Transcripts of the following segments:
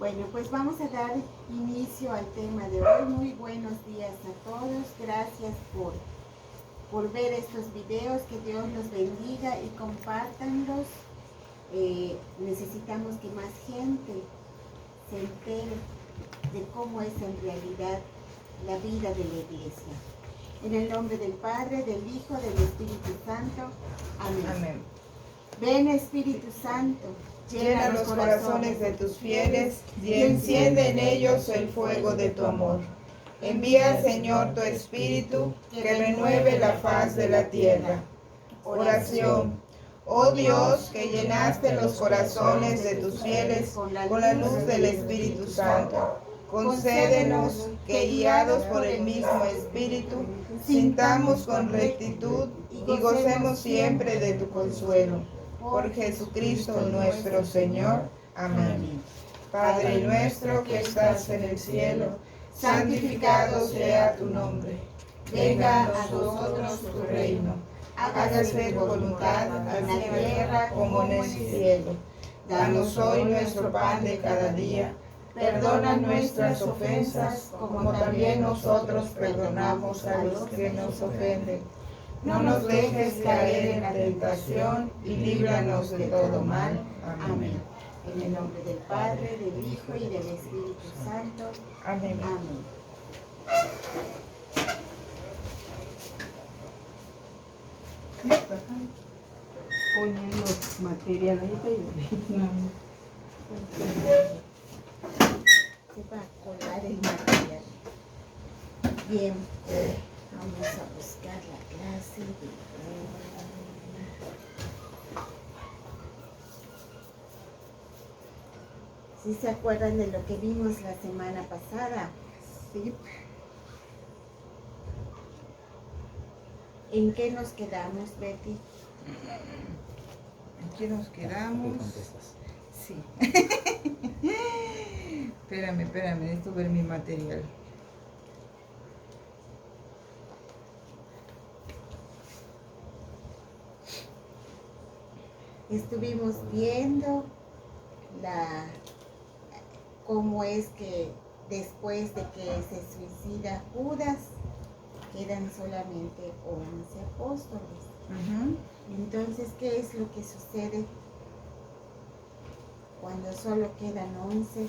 Bueno, pues vamos a dar inicio al tema de hoy. Muy buenos días a todos. Gracias por ver estos videos. Que Dios los bendiga y compártanlos. Necesitamos que más gente se entere de cómo es en realidad la vida de la iglesia. En el nombre del Padre, del Hijo, del Espíritu Santo. Amén. Amén. Ven, Espíritu Santo, Llena los corazones de tus fieles y enciende en ellos el fuego de tu amor. Envía, Señor, tu Espíritu, que renueve la faz de la tierra. Oración. Oh Dios, que llenaste los corazones de tus fieles con la luz del Espíritu Santo, concédenos que, guiados por el mismo Espíritu, sintamos con rectitud y gocemos siempre de tu consuelo. Por Jesucristo nuestro Señor. Amén. Padre nuestro que estás en el cielo, santificado sea tu nombre. Venga a nosotros tu reino. Hágase tu voluntad en la tierra como en el cielo. Danos hoy nuestro pan de cada día. Perdona nuestras ofensas, como también nosotros perdonamos a los que nos ofenden. No nos dejes caer en la tentación y líbranos de todo mal. Amén. En el nombre del Padre, del Hijo y del Espíritu Santo. Amén. Amén. Ponen los materiales Se va a colar el material. Bien, vamos a buscar la clase de hoy. ¿Sí se acuerdan de lo que vimos la semana pasada? Sí. ¿En qué nos quedamos, Betty? Aquí nos quedamos. Sí. Espérame, necesito ver mi material. Estuvimos viendo cómo es que después de que se suicida Judas, quedan solamente 11 apóstoles. Entonces, ¿qué es lo que sucede cuando solo quedan 11?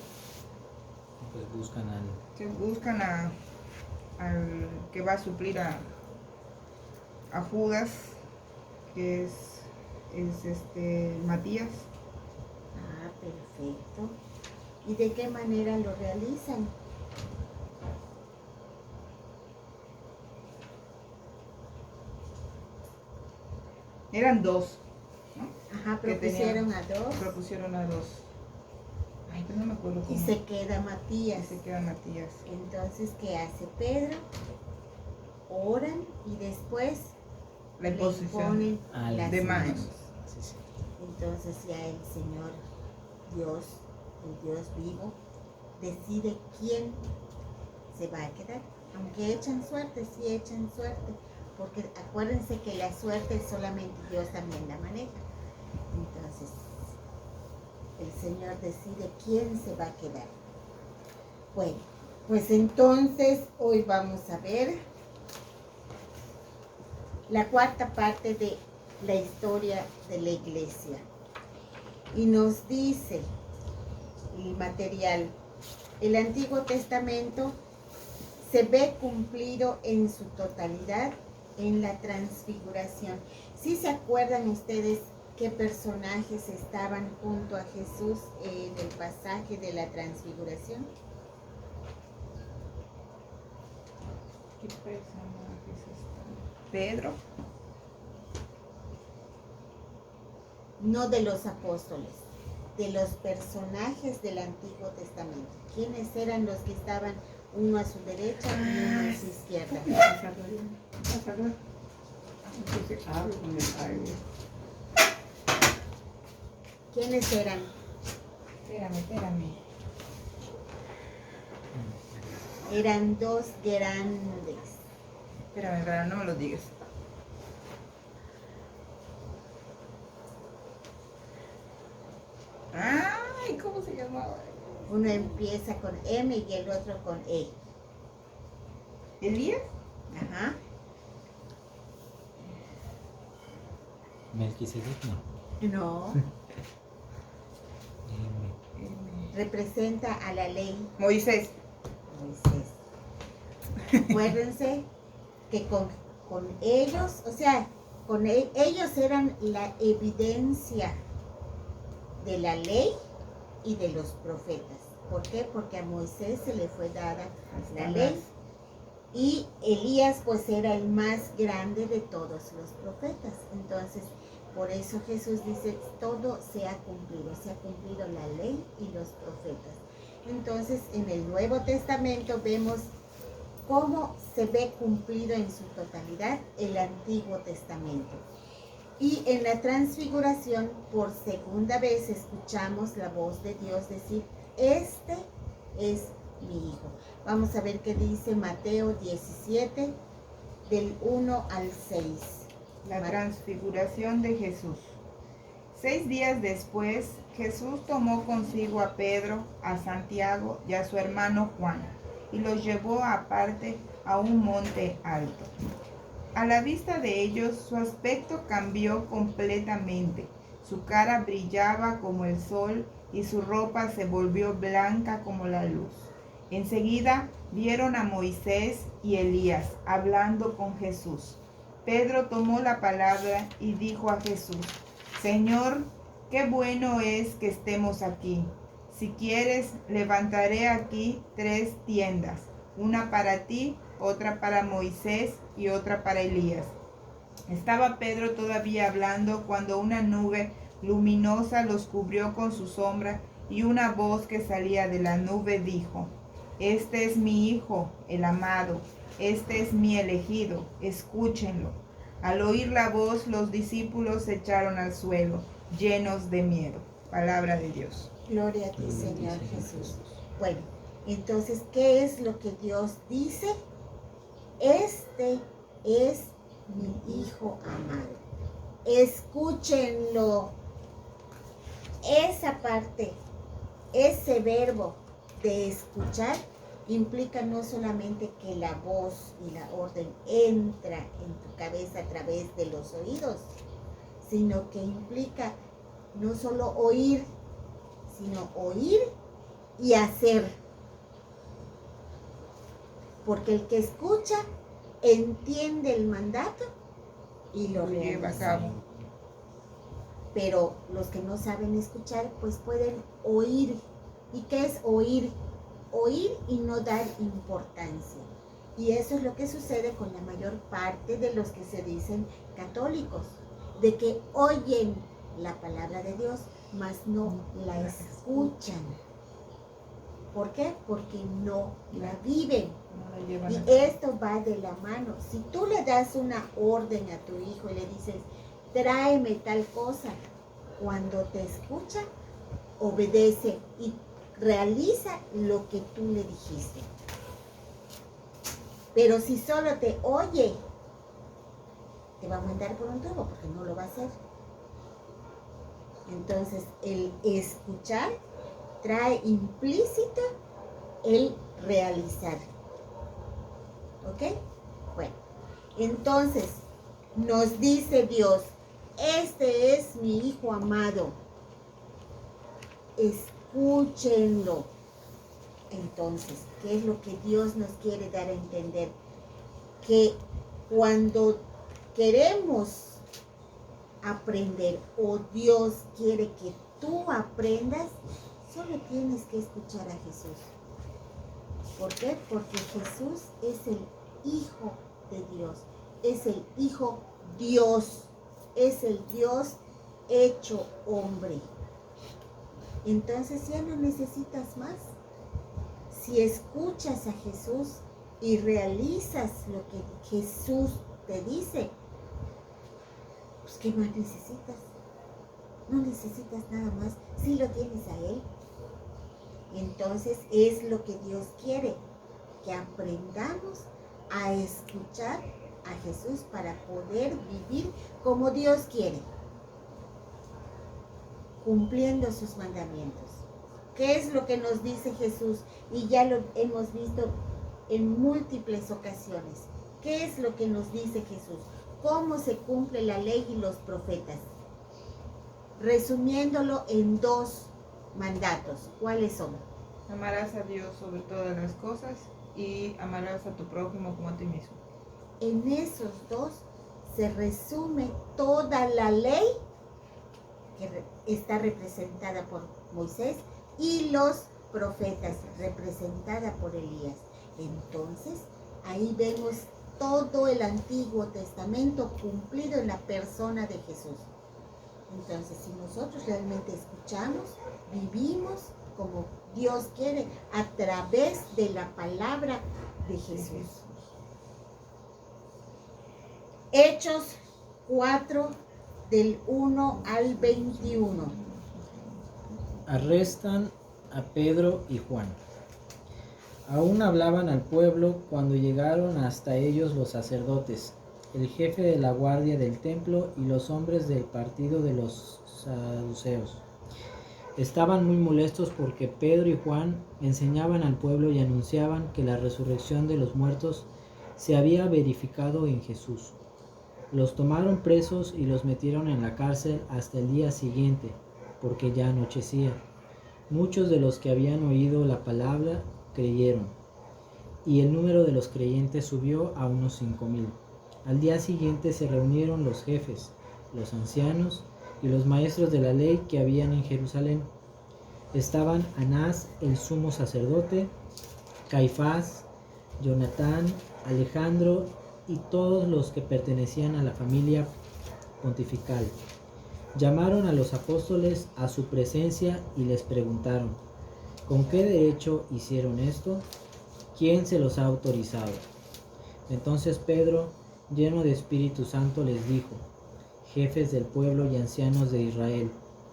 Pues buscan al que va a suplir a Judas, que es Matías. Ah, perfecto. ¿Y de qué manera lo realizan? Eran dos, ¿no? Ajá, Que propusieron a dos. Propusieron a dos. Ay, pero no me acuerdo cómo. Y se queda Matías. Se queda Matías. Entonces, ¿qué hace Pedro? Oran y después La le imposición imponen las de manos. Sí. Entonces ya el Señor Dios, el Dios vivo, decide quién se va a quedar. Aunque echan suerte, sí echan suerte, porque acuérdense que la suerte solamente Dios también la maneja. Entonces, el Señor decide quién se va a quedar. Bueno, pues entonces hoy vamos a ver la cuarta parte de la historia de la iglesia. Y nos dice el material: el Antiguo Testamento se ve cumplido en su totalidad en la transfiguración. ¿Sí se acuerdan ustedes qué personajes estaban junto a Jesús en el pasaje de la transfiguración? ¿Qué personajes están? Pedro. No de los apóstoles, de los personajes del Antiguo Testamento. ¿Quiénes eran los que estaban uno a su derecha y uno a su izquierda? ¿Quiénes eran? Espérame. Eran dos grandes. Espérame, no me lo digas. Ay, ¿cómo se llamaba? Uno empieza con M y el otro con E. ¿Elías? Ajá. Melquisedec, no. No. Representa a la ley Moisés. Moisés. Acuérdense que con ellos, o sea, ellos eran la evidencia de la ley y de los profetas. ¿Por qué? Porque a Moisés se le fue dada la ley y Elías pues era el más grande de todos los profetas. Entonces, por eso Jesús dice, todo se ha cumplido la ley y los profetas. Entonces, en el Nuevo Testamento vemos cómo se ve cumplido en su totalidad el Antiguo Testamento. Y en la transfiguración, por segunda vez, escuchamos la voz de Dios decir, este es mi Hijo. Vamos a ver qué dice Mateo 17, del 1 al 6. La transfiguración de Jesús. 6 días después, Jesús tomó consigo a Pedro, a Santiago y a su hermano Juan, y los llevó aparte a un monte alto. A la vista de ellos, su aspecto cambió completamente. Su cara brillaba como el sol y su ropa se volvió blanca como la luz. Enseguida vieron a Moisés y Elías hablando con Jesús. Pedro tomó la palabra y dijo a Jesús, Señor, qué bueno es que estemos aquí. Si quieres, levantaré aquí 3 tiendas, una para ti, otra para Moisés y otra para Elías. Estaba Pedro todavía hablando cuando una nube luminosa los cubrió con su sombra y una voz que salía de la nube dijo, Este es mi Hijo, el amado, este es mi elegido, escúchenlo. Al oír la voz, los discípulos se echaron al suelo, llenos de miedo. Palabra de Dios. Gloria a ti, Señor Jesús. Bueno, entonces, ¿qué es lo que Dios dice? Este es mi Hijo amado. Escúchenlo. Esa parte, ese verbo de escuchar, implica no solamente que la voz y la orden entra en tu cabeza a través de los oídos, sino que implica no solo oír, sino oír y hacer. Porque el que escucha entiende el mandato y lo lleva a realiza. cabo. Pero los que no saben escuchar, pues pueden oír. ¿Y qué es oír? Oír y no dar importancia. Y eso es lo que sucede con la mayor parte de los que se dicen católicos, de que oyen la palabra de Dios, mas no la escuchan. ¿Por qué? Porque no la viven. No la llevan Y a cabo. esto va de la mano. Si tú le das una orden a tu hijo y le dices, tráeme tal cosa, cuando te escucha, obedece y realiza lo que tú le dijiste. Pero si solo te oye, te va a mandar por un tubo porque no lo va a hacer. Entonces, el escuchar trae implícito el realizar. ¿Ok? Bueno, entonces nos dice Dios, este es mi Hijo amado, escúchenlo. Entonces, ¿qué es lo que Dios nos quiere dar a entender? Que cuando queremos aprender o Dios quiere que tú aprendas, solo tienes que escuchar a Jesús. ¿Por qué? Porque Jesús es el Hijo de Dios, es el Hijo Dios, es el Dios hecho hombre. Entonces ya no necesitas más. Si escuchas a Jesús y realizas lo que Jesús te dice, pues ¿qué más necesitas? No necesitas nada más, si lo tienes a Él. Entonces es lo que Dios quiere, que aprendamos a escuchar a Jesús para poder vivir como Dios quiere, cumpliendo sus mandamientos. ¿Qué es lo que nos dice Jesús? Y ya lo hemos visto en múltiples ocasiones. ¿Qué es lo que nos dice Jesús? ¿Cómo se cumple la ley y los profetas? Resumiéndolo en 2 mandatos. ¿Cuáles son? Amarás a Dios sobre todas las cosas y amarás a tu prójimo como a ti mismo. En esos 2 se resume toda la ley que está representada por Moisés y los profetas, representada por Elías. Entonces, ahí vemos todo el Antiguo Testamento cumplido en la persona de Jesús. Entonces, si nosotros realmente escuchamos, vivimos como Dios quiere a través de la palabra de Jesús. Hechos 4, del 1 al 21. Arrestan a Pedro y Juan. Aún hablaban al pueblo cuando llegaron hasta ellos los sacerdotes, el jefe de la guardia del templo y los hombres del partido de los saduceos. Estaban muy molestos porque Pedro y Juan enseñaban al pueblo y anunciaban que la resurrección de los muertos se había verificado en Jesús. Los tomaron presos y los metieron en la cárcel hasta el día siguiente, porque ya anochecía. Muchos de los que habían oído la palabra creyeron, y el número de los creyentes subió a unos 5,000. Al día siguiente se reunieron los jefes, los ancianos y los maestros de la ley que habían en Jerusalén. Estaban Anás, el sumo sacerdote, Caifás, Jonatán, Alejandro y todos los que pertenecían a la familia pontifical. Llamaron a los apóstoles a su presencia y les preguntaron: ¿con qué derecho hicieron esto? ¿Quién se los ha autorizado? Entonces Pedro, lleno de Espíritu Santo, les dijo: jefes del pueblo y ancianos de Israel,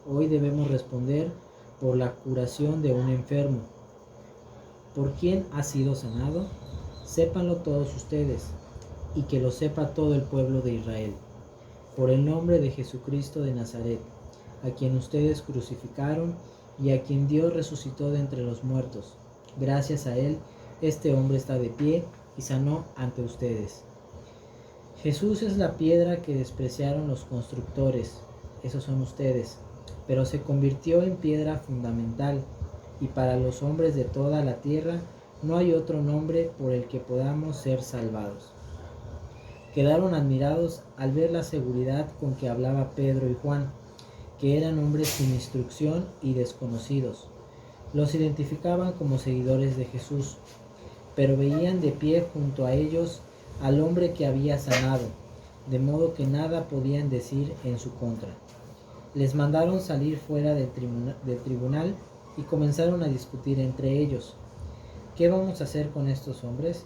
hoy debemos responder por la curación de un enfermo. ¿Por quién ha sido sanado? Sépanlo todos ustedes, y que lo sepa todo el pueblo de Israel. Por el nombre de Jesucristo de Nazaret, a quien ustedes crucificaron y a quien Dios resucitó de entre los muertos. Gracias a él, este hombre está de pie y sanó ante ustedes. Jesús es la piedra que despreciaron los constructores, esos son ustedes, pero se convirtió en piedra fundamental, y para los hombres de toda la tierra no hay otro nombre por el que podamos ser salvados. Quedaron admirados al ver la seguridad con que hablaba Pedro y Juan, que eran hombres sin instrucción y desconocidos. Los identificaban como seguidores de Jesús, pero veían de pie junto a ellos al hombre que había sanado, de modo que nada podían decir en su contra. Les mandaron salir fuera del tribunal y comenzaron a discutir entre ellos: ¿qué vamos a hacer con estos hombres?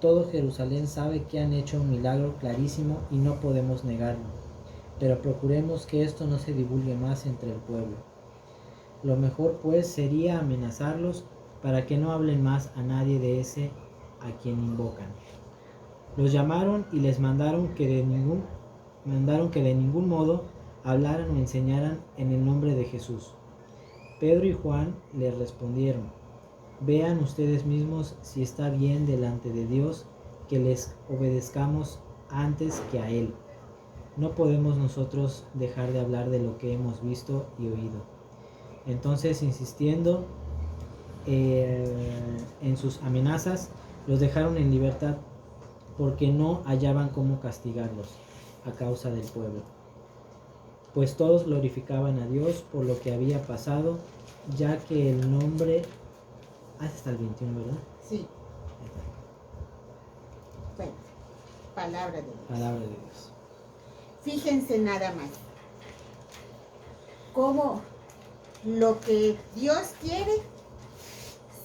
Todo Jerusalén sabe que han hecho un milagro clarísimo y no podemos negarlo, pero procuremos que esto no se divulgue más entre el pueblo. Lo mejor pues sería amenazarlos para que no hablen más a nadie de ese a quien invocan. Los llamaron y les mandaron que de ningún modo hablaran o enseñaran en el nombre de Jesús. Pedro y Juan les respondieron: vean ustedes mismos si está bien delante de Dios que les obedezcamos antes que a Él. No podemos nosotros dejar de hablar de lo que hemos visto y oído. Entonces, insistiendo en sus amenazas, los dejaron en libertad porque no hallaban cómo castigarlos a causa del pueblo. Pues todos glorificaban a Dios por lo que había pasado, ya que el nombre... hasta el 21, ¿verdad? Sí. Bueno, palabra de Dios. Palabra de Dios. Fíjense nada más cómo lo que Dios quiere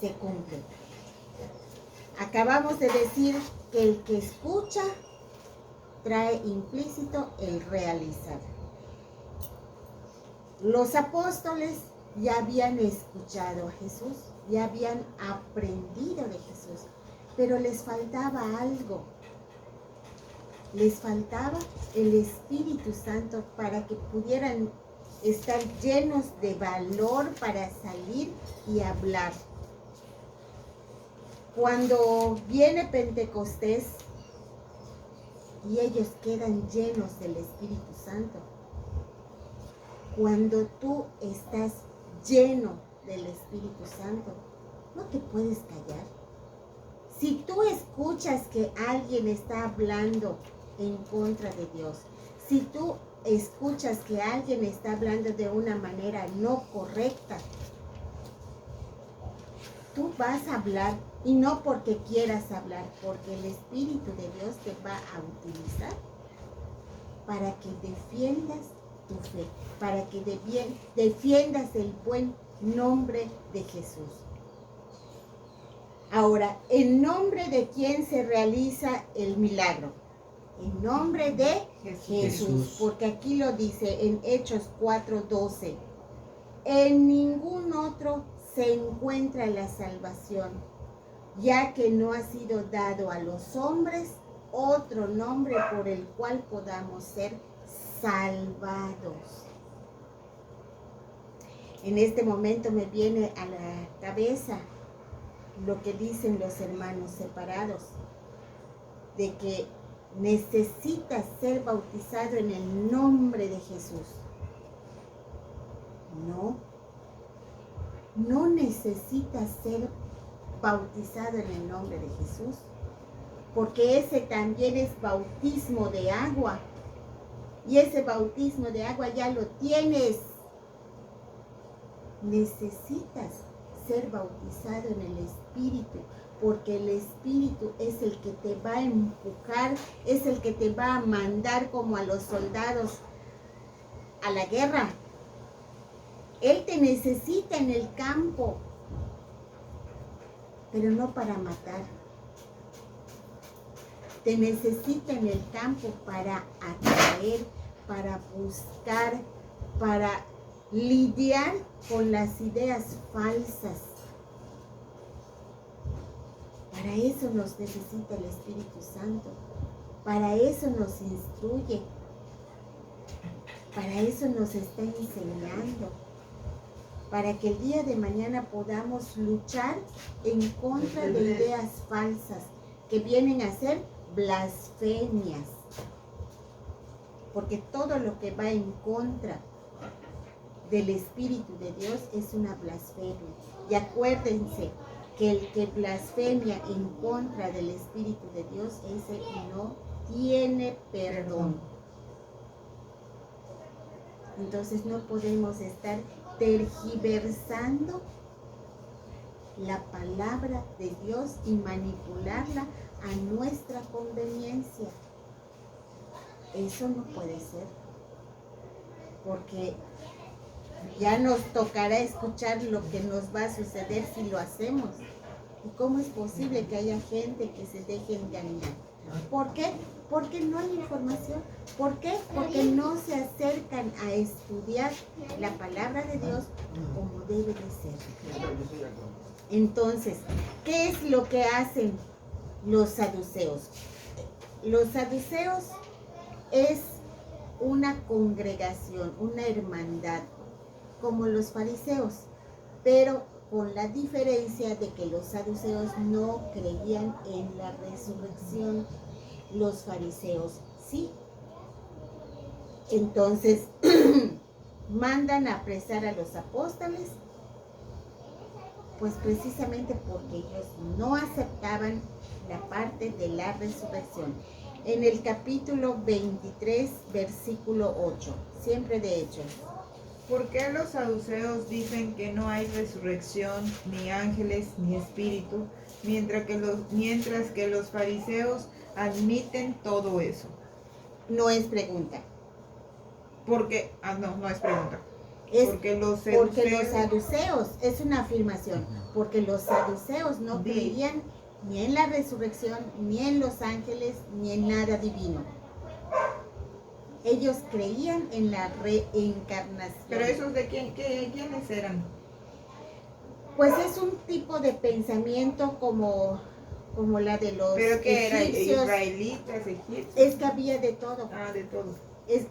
se cumple. Acabamos de decir que el que escucha trae implícito el realizar. Los apóstoles ya habían escuchado a Jesús, ya habían aprendido de Jesús, pero les faltaba algo. Les faltaba el Espíritu Santo para que pudieran estar llenos de valor para salir y hablar. Cuando viene Pentecostés y ellos quedan llenos del Espíritu Santo, cuando tú estás lleno del Espíritu Santo, no te puedes callar. Si tú escuchas que alguien está hablando en contra de Dios, si tú escuchas que alguien está hablando de una manera no correcta, tú vas a hablar, y no porque quieras hablar, porque el Espíritu de Dios te va a utilizar para que defiendas tu fe, para que defiendas el buen nombre de Jesús. Ahora, ¿en nombre de quién se realiza el milagro? En nombre de Jesús, porque aquí lo dice en Hechos 4:12. En ningún otro se encuentra la salvación, ya que no ha sido dado a los hombres otro nombre por el cual podamos ser salvados. En este momento me viene a la cabeza lo que dicen los hermanos separados, de que necesitas ser bautizado en el nombre de Jesús. No necesitas ser bautizado en el nombre de Jesús, porque ese también es bautismo de agua, y ese bautismo de agua ya lo tienes. Necesitas ser bautizado en el Espíritu, porque el Espíritu es el que te va a empujar, es el que te va a mandar como a los soldados a la guerra. Él te necesita en el campo, pero no para matar. Te necesita en el campo para atraer, para buscar, para lidiar con las ideas falsas. Para eso nos necesita el Espíritu Santo. Para eso nos instruye. Para eso nos está enseñando. Para que el día de mañana podamos luchar en contra de ideas falsas que vienen a ser blasfemias. Porque todo lo que va en contra del Espíritu de Dios es una blasfemia. Y acuérdense que el que blasfemia en contra del Espíritu de Dios, ese no tiene perdón. Entonces no podemos estar tergiversando la palabra de Dios y manipularla a nuestra conveniencia. Eso no puede ser, porque ya nos tocará escuchar lo que nos va a suceder si lo hacemos. ¿Y cómo es posible que haya gente que se deje engañar? ¿Por qué? Porque no hay información. ¿Por qué? Porque no se acercan a estudiar la palabra de Dios como debe de ser. Entonces, ¿qué es lo que hacen los saduceos? Los saduceos es una congregación, una hermandad, como los fariseos, pero con la diferencia de que los saduceos no creían en la resurrección, los fariseos sí. Entonces mandan a apresar a los apóstoles, pues precisamente porque ellos no aceptaban la parte de la resurrección. En el capítulo 23, versículo 8, siempre de Hechos. ¿Por qué los saduceos dicen que no hay resurrección, ni ángeles, ni espíritu, mientras que los fariseos admiten todo eso? No es pregunta. Porque, no es pregunta. Porque los saduceos, es una afirmación, porque los saduceos no creían ni en la resurrección, ni en los ángeles, ni en nada divino. Ellos creían en la reencarnación. ¿Pero esos de quiénes eran? Pues es un tipo de pensamiento como la de los ¿Pero qué era? egipcios. ¿Israelitas, egipcios? Es que había de todo. Ah, de todo.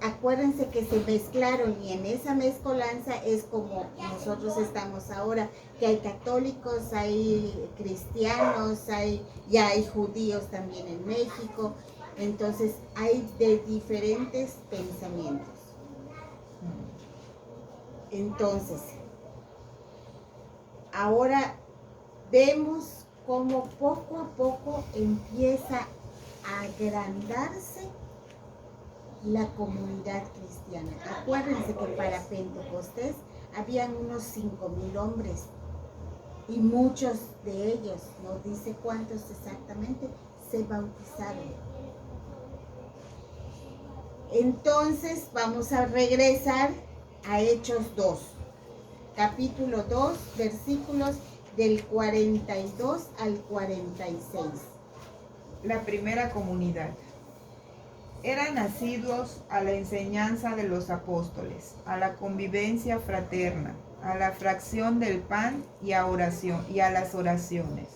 acuérdense que se mezclaron y en esa mezcolanza es como nosotros estamos ahora, que hay católicos, hay cristianos, ya hay judíos también en México, entonces hay de diferentes pensamientos. Entonces, ahora vemos cómo poco a poco empieza a agrandarse la comunidad cristiana. Acuérdense que para Pentecostés habían unos 5,000 hombres y muchos de ellos, no dice cuántos exactamente, se bautizaron. Entonces vamos a regresar a Hechos 2, capítulo 2, versículos del 42 al 46. La primera comunidad. Eran asiduos a la enseñanza de los apóstoles, a la convivencia fraterna, a la fracción del pan y a las oraciones.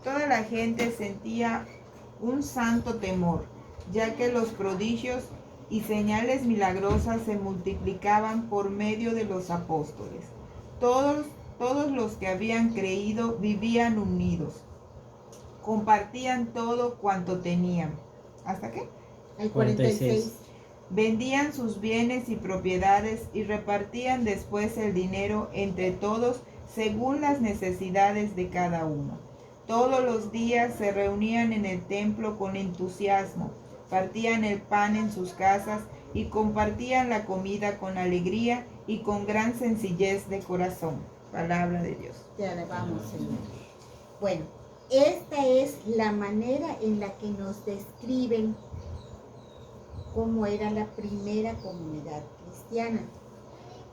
Toda la gente sentía un santo temor, ya que los prodigios y señales milagrosas se multiplicaban por medio de los apóstoles. Todos los que habían creído vivían unidos, compartían todo cuanto tenían. ¿Hasta qué? El 46. Vendían sus bienes y propiedades y repartían después el dinero entre todos según las necesidades de cada uno. Todos los días se reunían en el templo con entusiasmo, partían el pan en sus casas y compartían la comida con alegría y con gran sencillez de corazón. Palabra de Dios. Te alabamos, Señor. Bueno, esta es la manera en la que nos describen cómo era la primera comunidad cristiana.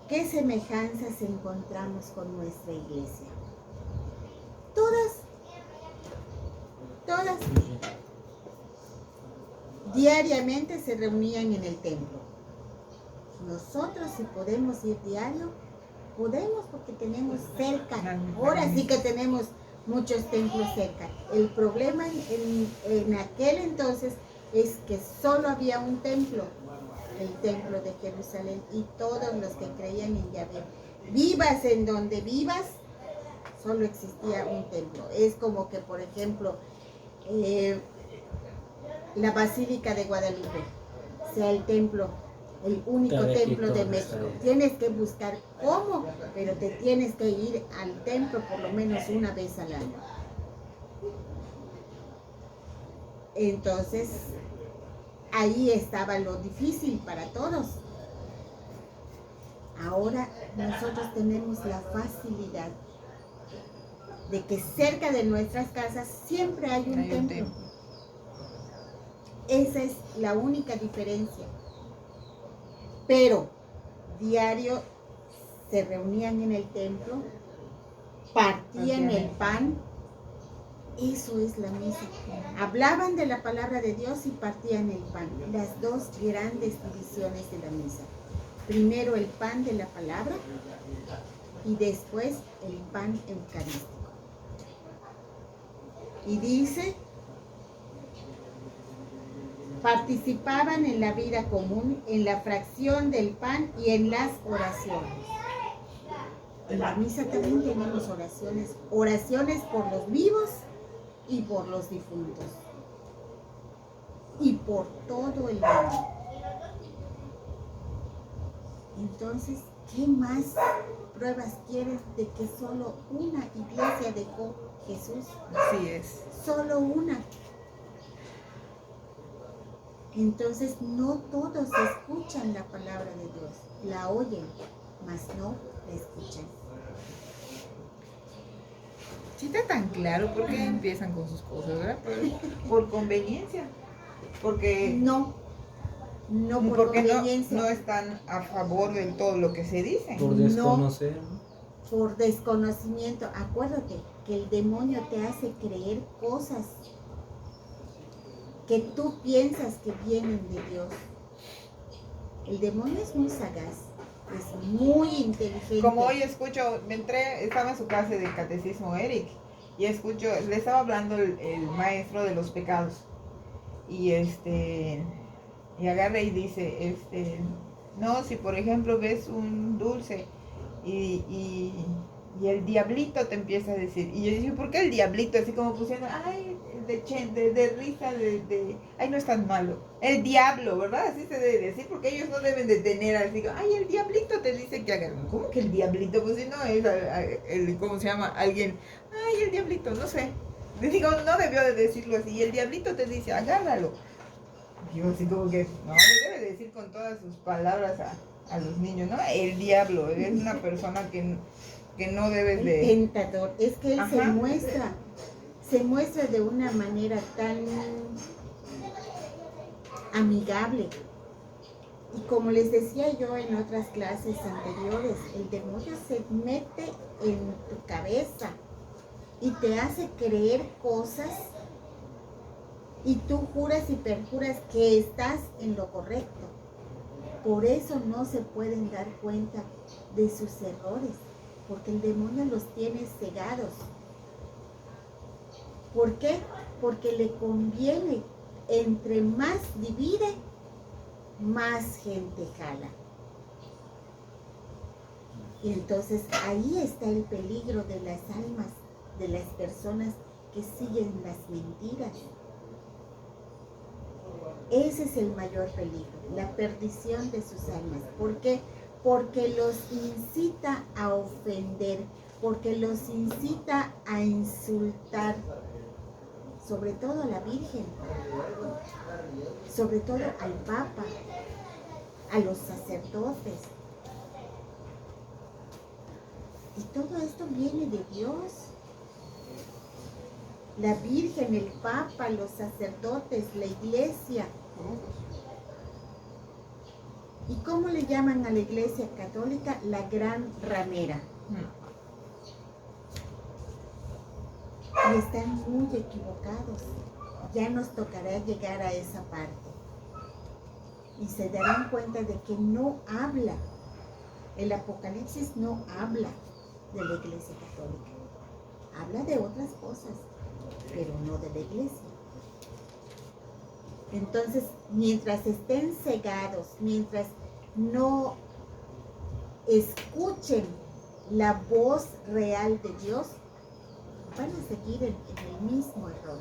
¿Qué semejanzas encontramos con nuestra iglesia? Todas diariamente se reunían en el templo. Nosotros, si podemos ir diario, podemos porque tenemos cerca. Ahora sí que tenemos muchos templos cerca. El problema en aquel entonces es que solo había un templo, el templo de Jerusalén, y todos los que creían en Yahvé, vivas en donde vivas, solo existía un templo. Es como que, por ejemplo, la Basílica de Guadalupe sea el templo, el único templo de México. Tienes que buscar cómo, pero te tienes que ir al templo por lo menos una vez al año. Entonces, ahí estaba lo difícil para todos. Ahora nosotros tenemos la facilidad de que cerca de nuestras casas siempre hay un templo. Esa es la única diferencia. Pero diario se reunían en el templo, partían el pan. Eso es la misa. Hablaban de la palabra de Dios y partían el pan. Las dos grandes divisiones de la misa. Primero el pan de la palabra y después el pan eucarístico. Y dice, participaban en la vida común, en la fracción del pan y en las oraciones. En la misa también tenemos oraciones. Oraciones por los vivos y por los difuntos. Y por todo el mundo. Entonces, ¿qué más pruebas quieres de que solo una iglesia dejó Jesús? Así es. Solo una. Entonces, no todos escuchan la palabra de Dios. La oyen, mas no la escuchan. Si está tan claro, ¿por qué empiezan con sus cosas, verdad? Por conveniencia. Porque No por porque conveniencia. no están a favor de todo lo que se dice. Por desconocer, ¿no? Por desconocimiento. Acuérdate que el demonio te hace creer cosas que tú piensas que vienen de Dios. El demonio es muy sagaz, es muy inteligente. Como hoy escucho, estaba en su clase de catecismo Eric, y escucho, le estaba hablando el maestro de los pecados. Y Y agarra y dice, no, si por ejemplo ves un dulce y el diablito te empieza a decir, y yo dije, ¿por qué el diablito? Así como pusieron, ay, de risa, ay, no es tan malo, el diablo, ¿verdad? Así se debe decir, porque ellos no deben de tener así, ay, el diablito te dice que hagan, ¿cómo que el diablito? Pues si no es, ¿cómo se llama? Alguien, ay, el diablito, no sé. Les digo, no debió de decirlo así, y el diablito te dice, agárralo. Yo así como que, no, le debe decir con todas sus palabras a los niños, ¿no? El diablo, es una persona que no debes de... El tentador, es que él Ajá. se muestra de una manera tan amigable. Y como les decía yo en otras clases anteriores, el demonio se mete en tu cabeza y te hace creer cosas y tú juras y perjuras que estás en lo correcto. Por eso no se pueden dar cuenta de sus errores, porque el demonio los tiene cegados. ¿Por qué? Porque le conviene, entre más divide, más gente jala. Y entonces ahí está el peligro de las almas, de las personas que siguen las mentiras. Ese es el mayor peligro, la perdición de sus almas. ¿Por qué? Porque los incita a ofender, porque los incita a insultar, sobre todo a la Virgen, sobre todo al Papa, a los sacerdotes. Y todo esto viene de Dios. La Virgen, el Papa, los sacerdotes, la Iglesia. ¿Y cómo le llaman a la Iglesia Católica? La gran ramera. Y están muy equivocados. Ya nos tocará llegar a esa parte. Y se darán cuenta de que no habla. El Apocalipsis no habla de la Iglesia Católica. Habla de otras cosas, pero no de la Iglesia. Entonces, mientras estén cegados, mientras no escuchen la voz real de Dios, van a seguir en el mismo error.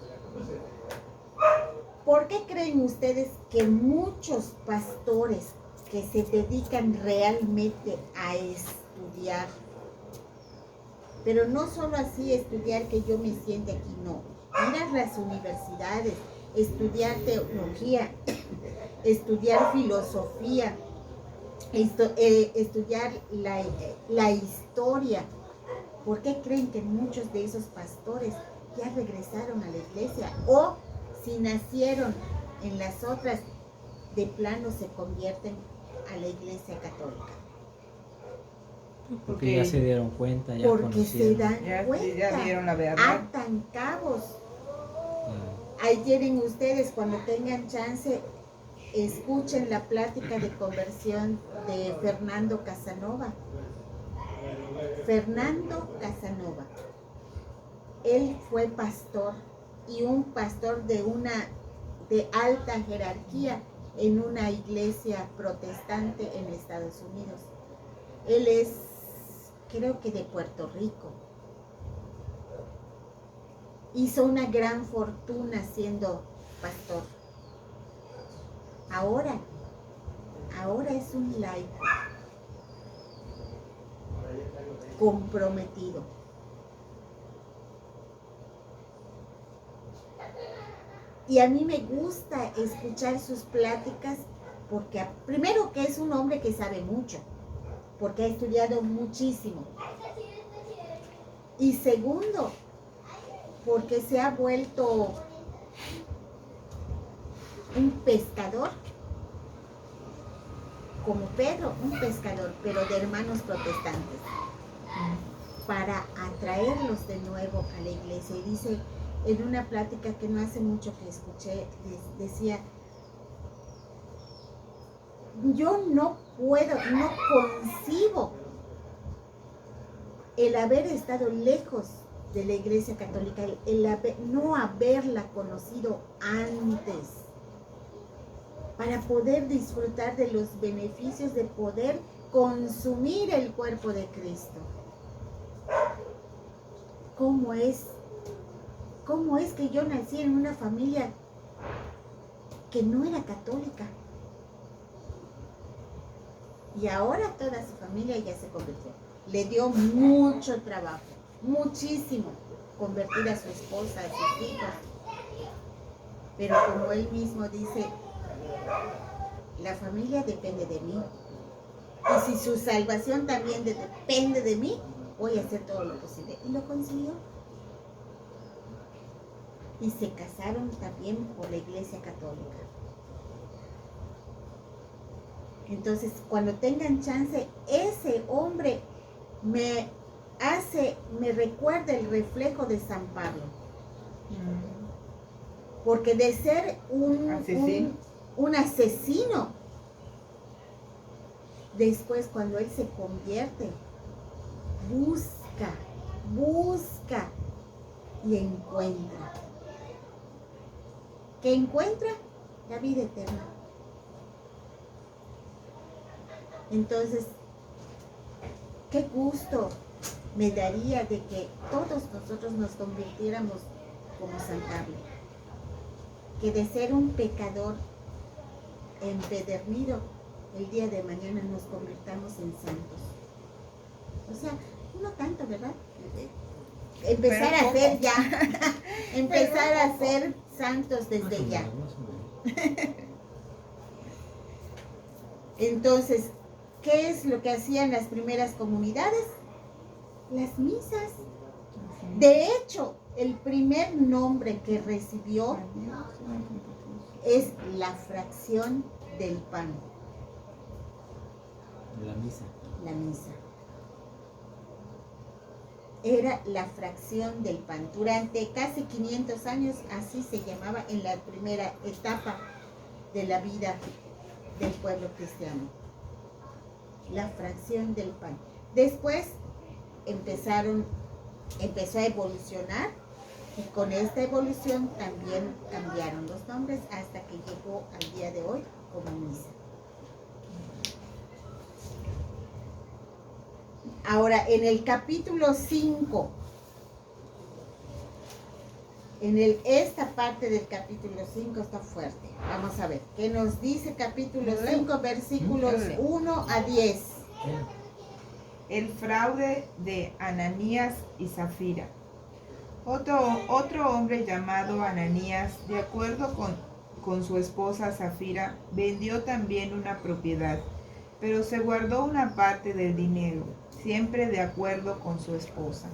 ¿Por qué creen ustedes que muchos pastores que se dedican realmente a estudiar, pero no solo así estudiar que yo me siente aquí, no, ir a las universidades, estudiar teología, estudiar filosofía, estudiar la historia? ¿Por qué creen que muchos de esos pastores ya regresaron a la iglesia? O si nacieron en las otras, de plano se convierten a la Iglesia Católica. Porque ya se dieron cuenta, ya porque conocieron. se dan cuenta, ya dieron la verdad. atan cabos. Ahí tienen ustedes, cuando tengan chance, escuchen la plática de conversión de Fernando Casanova. Fernando Casanova, él fue pastor, y un pastor de alta jerarquía en una iglesia protestante en Estados Unidos. Él es, creo que de Puerto Rico. Hizo una gran fortuna siendo pastor. Ahora es un laico comprometido. Y a mí me gusta escuchar sus pláticas porque, primero, que es un hombre que sabe mucho, porque ha estudiado muchísimo. Y segundo, porque se ha vuelto un pescador, como Pedro, un pescador, pero de hermanos protestantes, para atraerlos de nuevo a la iglesia. Y dice, en una plática que no hace mucho que escuché, decía, yo no puedo, no concibo el haber estado lejos de la Iglesia Católica, no haberla conocido antes. para poder disfrutar de los beneficios de poder consumir el cuerpo de Cristo. ¿Cómo es que yo nací en una familia que no era católica? Y ahora toda su familia ya se convirtió. Le dio mucho trabajo, muchísimo, convertir a su esposa, a sus hijos. Pero como él mismo dice, la familia depende de mí. Y si su salvación también depende de mí, voy a hacer todo lo posible. Y lo consiguió. Y se casaron también por la Iglesia Católica. Entonces, cuando tengan chance, ese hombre me recuerda el reflejo de San Pablo. Porque de ser un asesino, después cuando él se convierte, busca y encuentra. ¿Qué encuentra? La vida eterna. Entonces, qué gusto me daría de que todos nosotros nos convirtiéramos como San Pablo. Que de ser un pecador empedernido, el día de mañana nos convirtamos en santos. O sea, no tanto, ¿verdad? Empezar a ser ya, empezar a ser santos desde ya. Entonces, ¿qué es lo que hacían las primeras comunidades? Las misas. De hecho, el primer nombre que recibió es la fracción del pan. La misa. La misa. Era la fracción del pan. Durante casi 500 años así se llamaba en la primera etapa de la vida del pueblo cristiano. La fracción del pan. Después empezó a evolucionar y con esta evolución también cambiaron los nombres hasta que llegó al día de hoy como misa. Ahora, en el capítulo 5, esta parte del capítulo 5 está fuerte. Vamos a ver, ¿qué nos dice capítulo 5, versículos 1 a 10? El fraude de Ananías y Zafira. Otro hombre llamado Ananías, de acuerdo con su esposa Zafira, vendió también una propiedad, pero se guardó una parte del dinero, siempre de acuerdo con su esposa.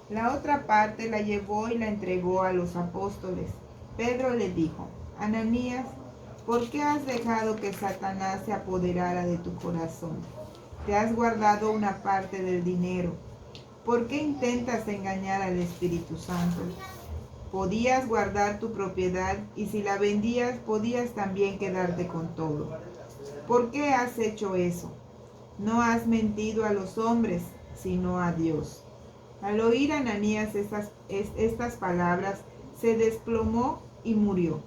La otra parte la llevó y la entregó a los apóstoles. Pedro le dijo: Ananías, ¿por qué has dejado que Satanás se apoderara de tu corazón? Te has guardado una parte del dinero. ¿Por qué intentas engañar al Espíritu Santo? Podías guardar tu propiedad y si la vendías podías también quedarte con todo. ¿Por qué has hecho eso? No has mentido a los hombres, sino a Dios. Al oír Ananías estas palabras, se desplomó y murió.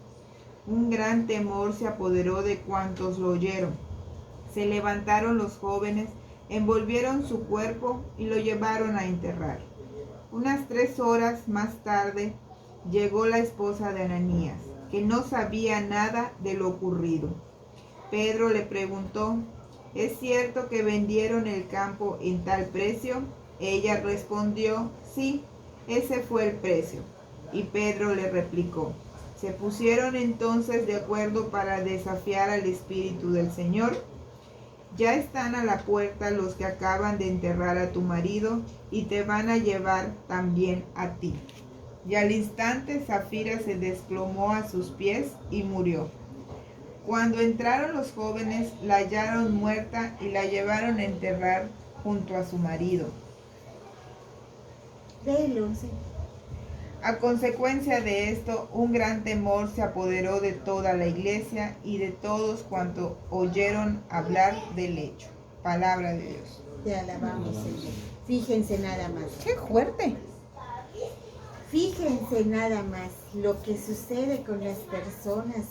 Un gran temor se apoderó de cuantos lo oyeron. Se levantaron los jóvenes, envolvieron su cuerpo y lo llevaron a enterrar. Unas 3 horas más tarde llegó la esposa de Ananías, que no sabía nada de lo ocurrido. Pedro le preguntó: ¿es cierto que vendieron el campo en tal precio? Ella respondió: sí, ese fue el precio. Y Pedro le replicó: ¿se pusieron entonces de acuerdo para desafiar al Espíritu del Señor? Ya están a la puerta los que acaban de enterrar a tu marido y te van a llevar también a ti. Y al instante Zafira se desplomó a sus pies y murió. Cuando entraron los jóvenes, la hallaron muerta y la llevaron a enterrar junto a su marido. A consecuencia de esto, un gran temor se apoderó de toda la iglesia y de todos cuantos oyeron hablar del hecho. Palabra de Dios. Te alabamos, Señor. Fíjense nada más. ¡Qué fuerte! Fíjense nada más lo que sucede con las personas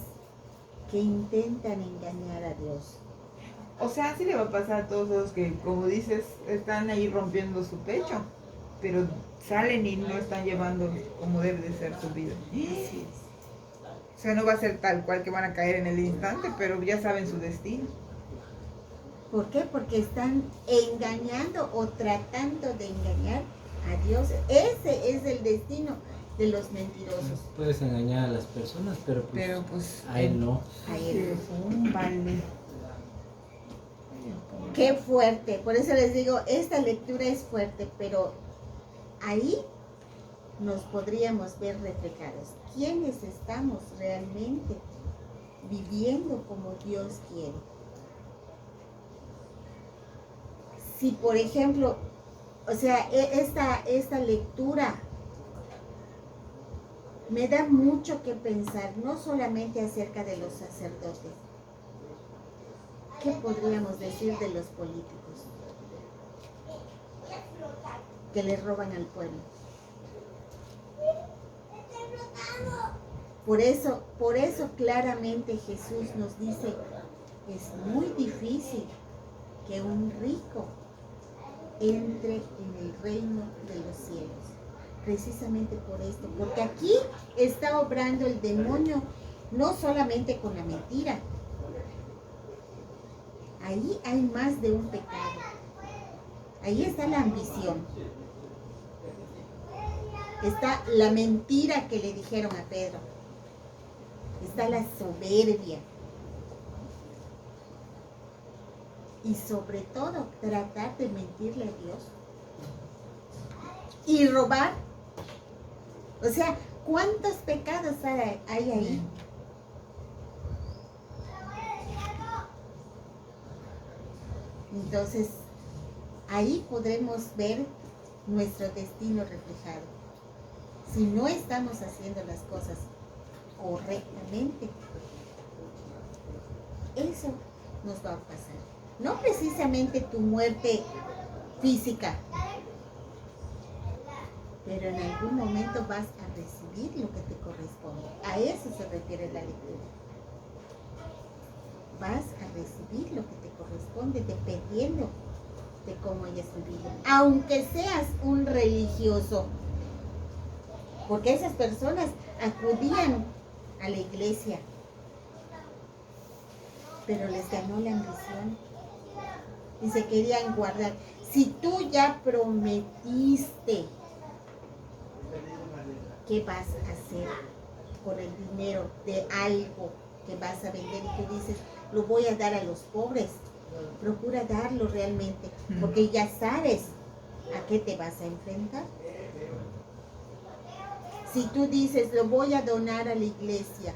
que intentan engañar a Dios. O sea, sí le va a pasar a todos los que, como dices, están ahí rompiendo su pecho, pero salen y no están llevando como debe de ser su vida. Así es. O sea, no va a ser tal cual que van a caer en el instante, pero ya saben su destino. ¿Por qué? Porque están engañando o tratando de engañar a Dios. Ese es el destino de los mentirosos. Puedes engañar a las personas, pero Pues a él no. A él. Vale. Qué fuerte. Por eso les digo, esta lectura es fuerte, pero ahí nos podríamos ver reflejados. ¿Quiénes estamos realmente viviendo como Dios quiere? Si por ejemplo, o sea, esta lectura me da mucho que pensar, no solamente acerca de los sacerdotes. ¿Qué podríamos decir de los políticos? Que le roban al pueblo. Por eso claramente Jesús nos dice, es muy difícil que un rico entre en el reino de los cielos. Precisamente por esto, porque aquí está obrando el demonio no solamente con la mentira. Ahí hay más de un pecado. Ahí está la ambición. Está la mentira que le dijeron a Pedro. Está la soberbia. Y sobre todo, tratar de mentirle a Dios. Y robar. O sea, ¿cuántos pecados hay ahí? Entonces, ahí podremos ver nuestro destino reflejado. Si no estamos haciendo las cosas correctamente, eso nos va a pasar. No precisamente tu muerte física, pero en algún momento vas a recibir lo que te corresponde. A eso se refiere la lectura. Vas a recibir lo que te corresponde dependiendo de cómo hayas vivido. Aunque seas un religioso. Porque esas personas acudían a la iglesia, pero les ganó la ambición y se querían guardar. Si tú ya prometiste, ¿qué vas a hacer con el dinero de algo que vas a vender? Y tú dices, lo voy a dar a los pobres. Procura darlo realmente, porque ya sabes a qué te vas a enfrentar. Si tú dices, lo voy a donar a la iglesia,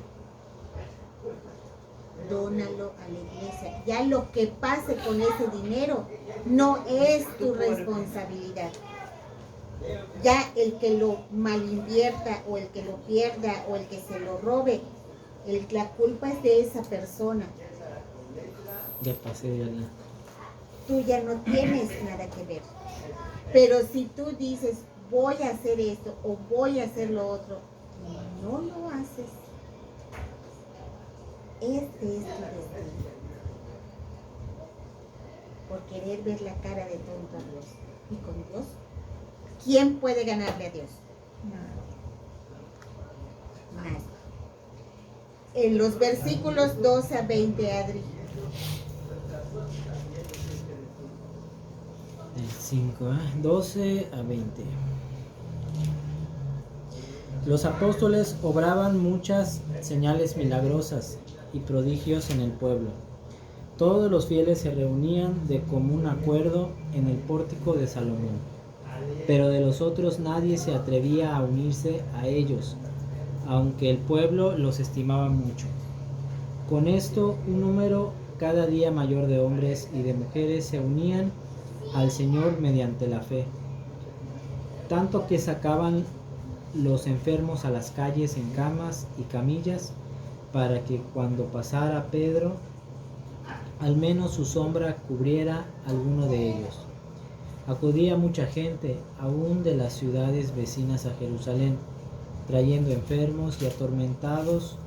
dónalo a la iglesia. Ya lo que pase con ese dinero no es tu responsabilidad. Ya el que lo malinvierta o el que lo pierda o el que se lo robe, la culpa es de esa persona. Ya pasé ya la... Tú ya no tienes nada que ver. Pero si tú dices, voy a hacer esto o voy a hacer lo otro, y no lo haces, este es tu destino. Por querer ver la cara de tonto a Dios. Y con Dios, ¿quién puede ganarle a Dios? Nadie. En los versículos 12 a 20, Adri. Del 5, 12 a 20. Los apóstoles obraban muchas señales milagrosas y prodigios en el pueblo. Todos los fieles se reunían de común acuerdo en el pórtico de Salomón, pero de los otros nadie se atrevía a unirse a ellos, aunque el pueblo los estimaba mucho. Con esto, un número cada día mayor de hombres y de mujeres se unían al Señor mediante la fe, tanto que sacaban los enfermos a las calles en camas y camillas, para que cuando pasara Pedro, al menos su sombra cubriera alguno de ellos. Acudía mucha gente, aún de las ciudades vecinas a Jerusalén, trayendo enfermos y atormentados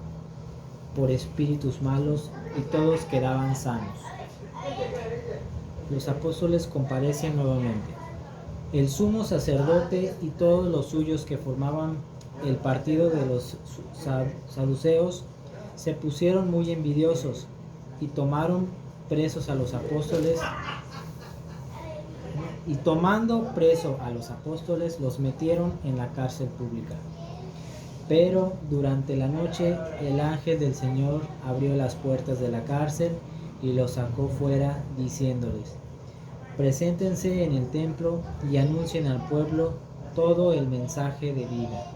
por espíritus malos y todos quedaban sanos. Los apóstoles comparecen nuevamente. El sumo sacerdote y todos los suyos que formaban el partido de los saduceos se pusieron muy envidiosos y tomaron presos a los apóstoles y tomando preso a los apóstoles los metieron en la cárcel pública. Pero durante la noche el ángel del Señor abrió las puertas de la cárcel y los sacó fuera diciéndoles: preséntense en el templo y anuncien al pueblo todo el mensaje de vida.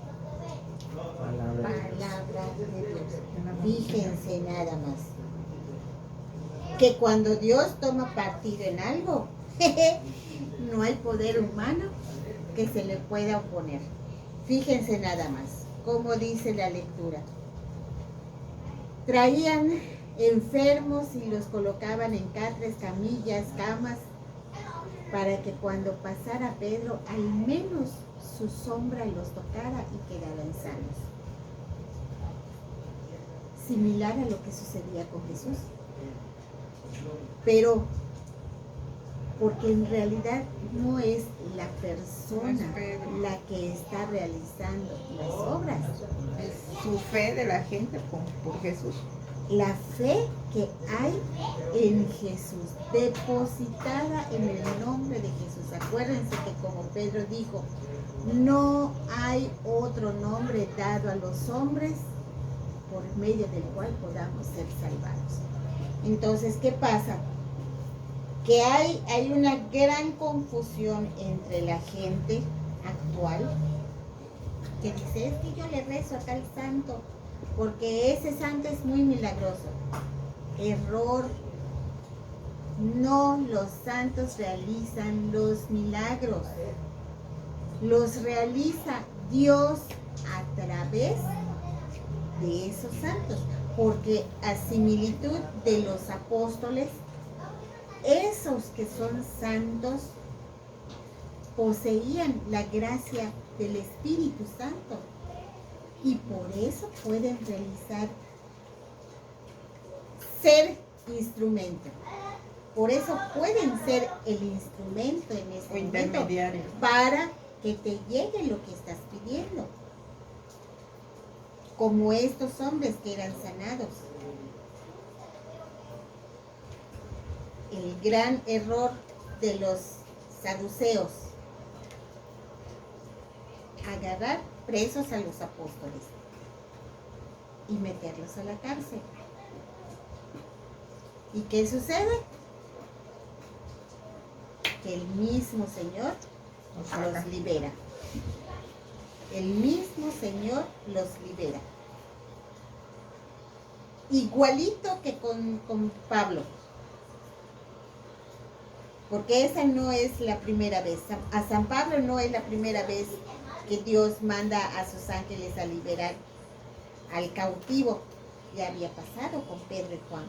Palabra de Dios. Palabra de Dios. Fíjense nada más. Que cuando Dios toma partido en algo, no hay poder humano que se le pueda oponer. Fíjense nada más, como dice la lectura. Traían enfermos y los colocaban en catres, camillas, camas, para que cuando pasara Pedro, al menos su sombra los tocara y quedaran sanos. Similar a lo que sucedía con Jesús. Pero, porque en realidad no es la persona la que está realizando las obras. Es su fe de la gente por Jesús. La fe que hay en Jesús, depositada en el nombre de Jesús. Acuérdense que como Pedro dijo, no hay otro nombre dado a los hombres por medio del cual podamos ser salvados. Entonces, ¿qué pasa? Que hay una gran confusión entre la gente actual que dice, es que yo le rezo a tal santo porque ese santo es muy milagroso. Error. No, los santos realizan los milagros. Los realiza Dios a través de esos santos, porque a similitud de los apóstoles, esos que son santos poseían la gracia del Espíritu Santo y por eso pueden realizar, ser instrumento. Por eso pueden ser el instrumento en ese momento Intermediario. para que te llegue lo que estás pidiendo. Como estos hombres que eran sanados. El gran error de los saduceos: agarrar presos a los apóstoles y meterlos a la cárcel. ¿Y qué sucede? Que el mismo Señor los libera. El mismo Señor los libera. Igualito que con Pablo. Porque esa no es la primera vez. A San Pablo no es la primera vez que Dios manda a sus ángeles a liberar al cautivo. Ya había pasado con Pedro y Juan.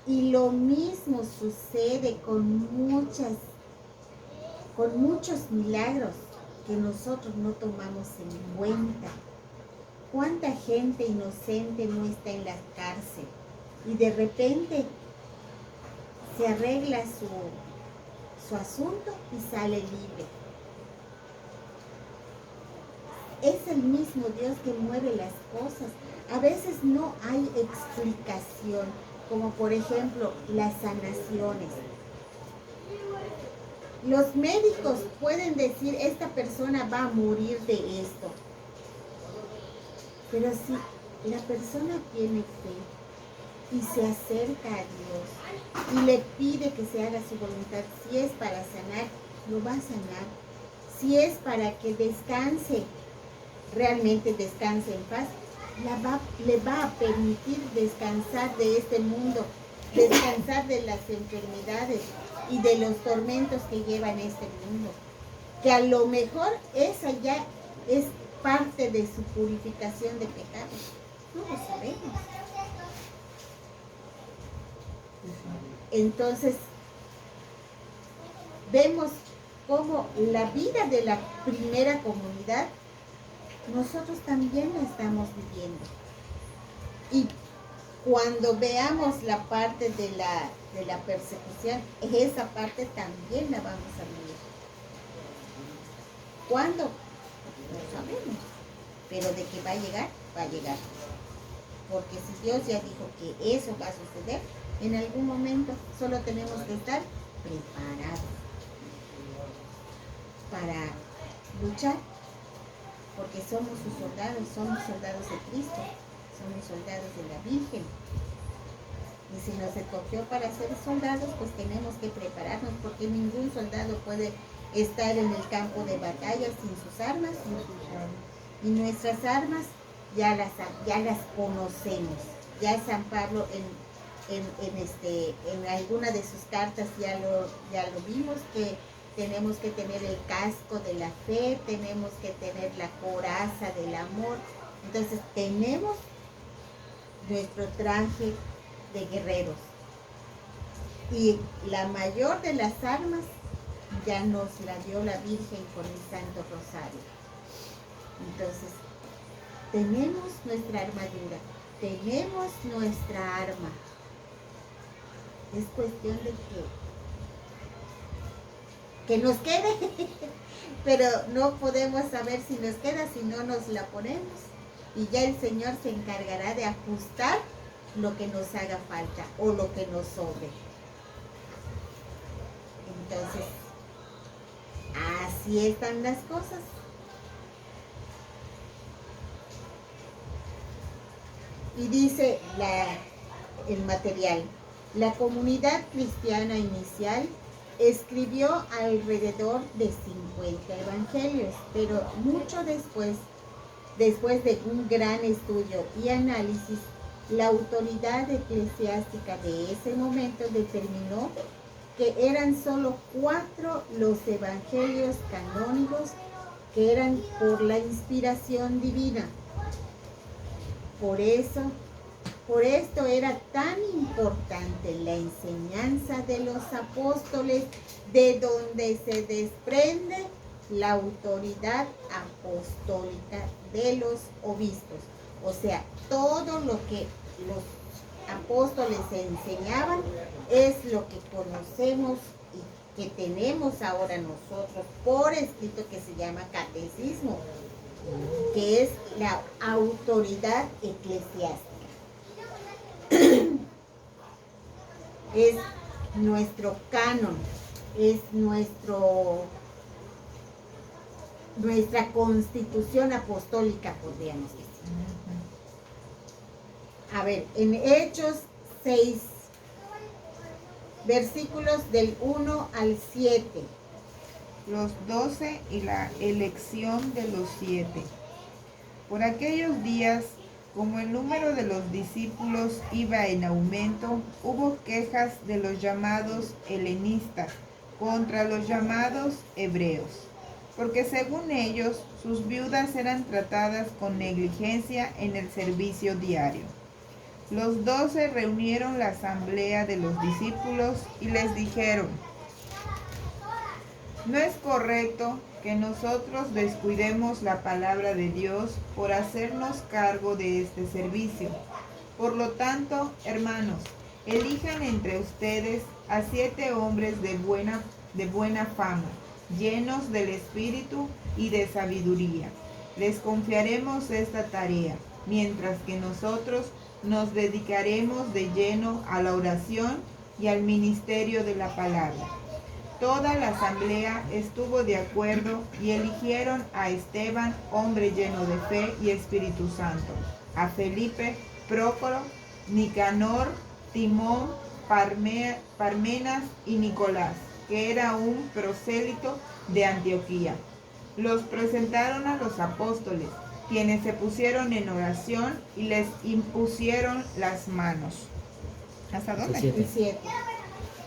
Y lo mismo sucede con muchos milagros que nosotros no tomamos en cuenta. ¿Cuánta gente inocente no está en la cárcel? Y de repente se arregla su asunto y sale libre. Es el mismo Dios que mueve las cosas. A veces no hay explicación, como por ejemplo las sanaciones. Los médicos pueden decir, esta persona va a morir de esto. Pero si la persona tiene fe y se acerca a Dios y le pide que se haga su voluntad, si es para sanar, lo va a sanar. Si es para que descanse, realmente descanse en paz, le va a permitir descansar de este mundo, descansar de las enfermedades y de los tormentos que lleva en este mundo. Que a lo mejor esa ya es parte de su purificación de pecados. No lo sabemos. Entonces, vemos cómo la vida de la primera comunidad nosotros también la estamos viviendo. Y cuando veamos la parte de la persecución, esa parte también la vamos a vivir. ¿Cuándo? No sabemos. Pero de que va a llegar, va a llegar. Porque si Dios ya dijo que eso va a suceder, en algún momento solo tenemos que estar preparados para luchar, porque somos sus soldados de Cristo, somos soldados de la Virgen. Y si nos escogió para ser soldados, pues tenemos que prepararnos, porque ningún soldado puede estar en el campo de batalla sin sus armas. Y nuestras armas ya las conocemos. Ya San Pablo en alguna de sus cartas ya lo vimos, que tenemos que tener el casco de la fe, tenemos que tener la coraza del amor. Entonces tenemos nuestro traje de guerreros. Y la mayor de las armas ya nos la dio la Virgen con el Santo Rosario. Entonces, tenemos nuestra armadura, tenemos nuestra arma. Es cuestión de que nos quede, pero no podemos saber si nos queda si no nos la ponemos. Y ya el Señor se encargará de ajustar lo que nos haga falta o lo que nos sobre. Entonces, así están las cosas. Y dice el material: la comunidad cristiana inicial escribió alrededor de 50 evangelios, pero mucho después de un gran estudio y análisis, la autoridad eclesiástica de ese momento determinó que eran solo 4 los evangelios canónicos que eran por la inspiración divina. Por esto era tan importante la enseñanza de los apóstoles, de donde se desprende la autoridad apostólica de los obispos. O sea, todo lo que los apóstoles enseñaban es lo que conocemos y que tenemos ahora nosotros por escrito, que se llama catecismo, que es la autoridad eclesiástica. Es nuestro canon, es nuestra constitución apostólica, podríamos decir. A ver, en Hechos 6, versículos del 1 al 7. Los 12 y la elección de los 7. Por aquellos días, como el número de los discípulos iba en aumento, hubo quejas de los llamados helenistas contra los llamados hebreos, porque según ellos, sus viudas eran tratadas con negligencia en el servicio diario. Los 12 reunieron la asamblea de los discípulos y les dijeron: no es correcto que nosotros descuidemos la palabra de Dios por hacernos cargo de este servicio. Por lo tanto, hermanos, elijan entre ustedes a 7 hombres de buena fama, llenos del Espíritu y de sabiduría. Les confiaremos esta tarea, mientras que nosotros nos dedicaremos de lleno a la oración y al ministerio de la palabra. Toda la asamblea estuvo de acuerdo y eligieron a Esteban, hombre lleno de fe y Espíritu Santo, a Felipe, Prócoro, Nicanor, Timón, Parmenas y Nicolás, que era un prosélito de Antioquía. Los presentaron a los apóstoles, quienes se pusieron en oración y les impusieron las manos. ¿Hasta dónde? 7.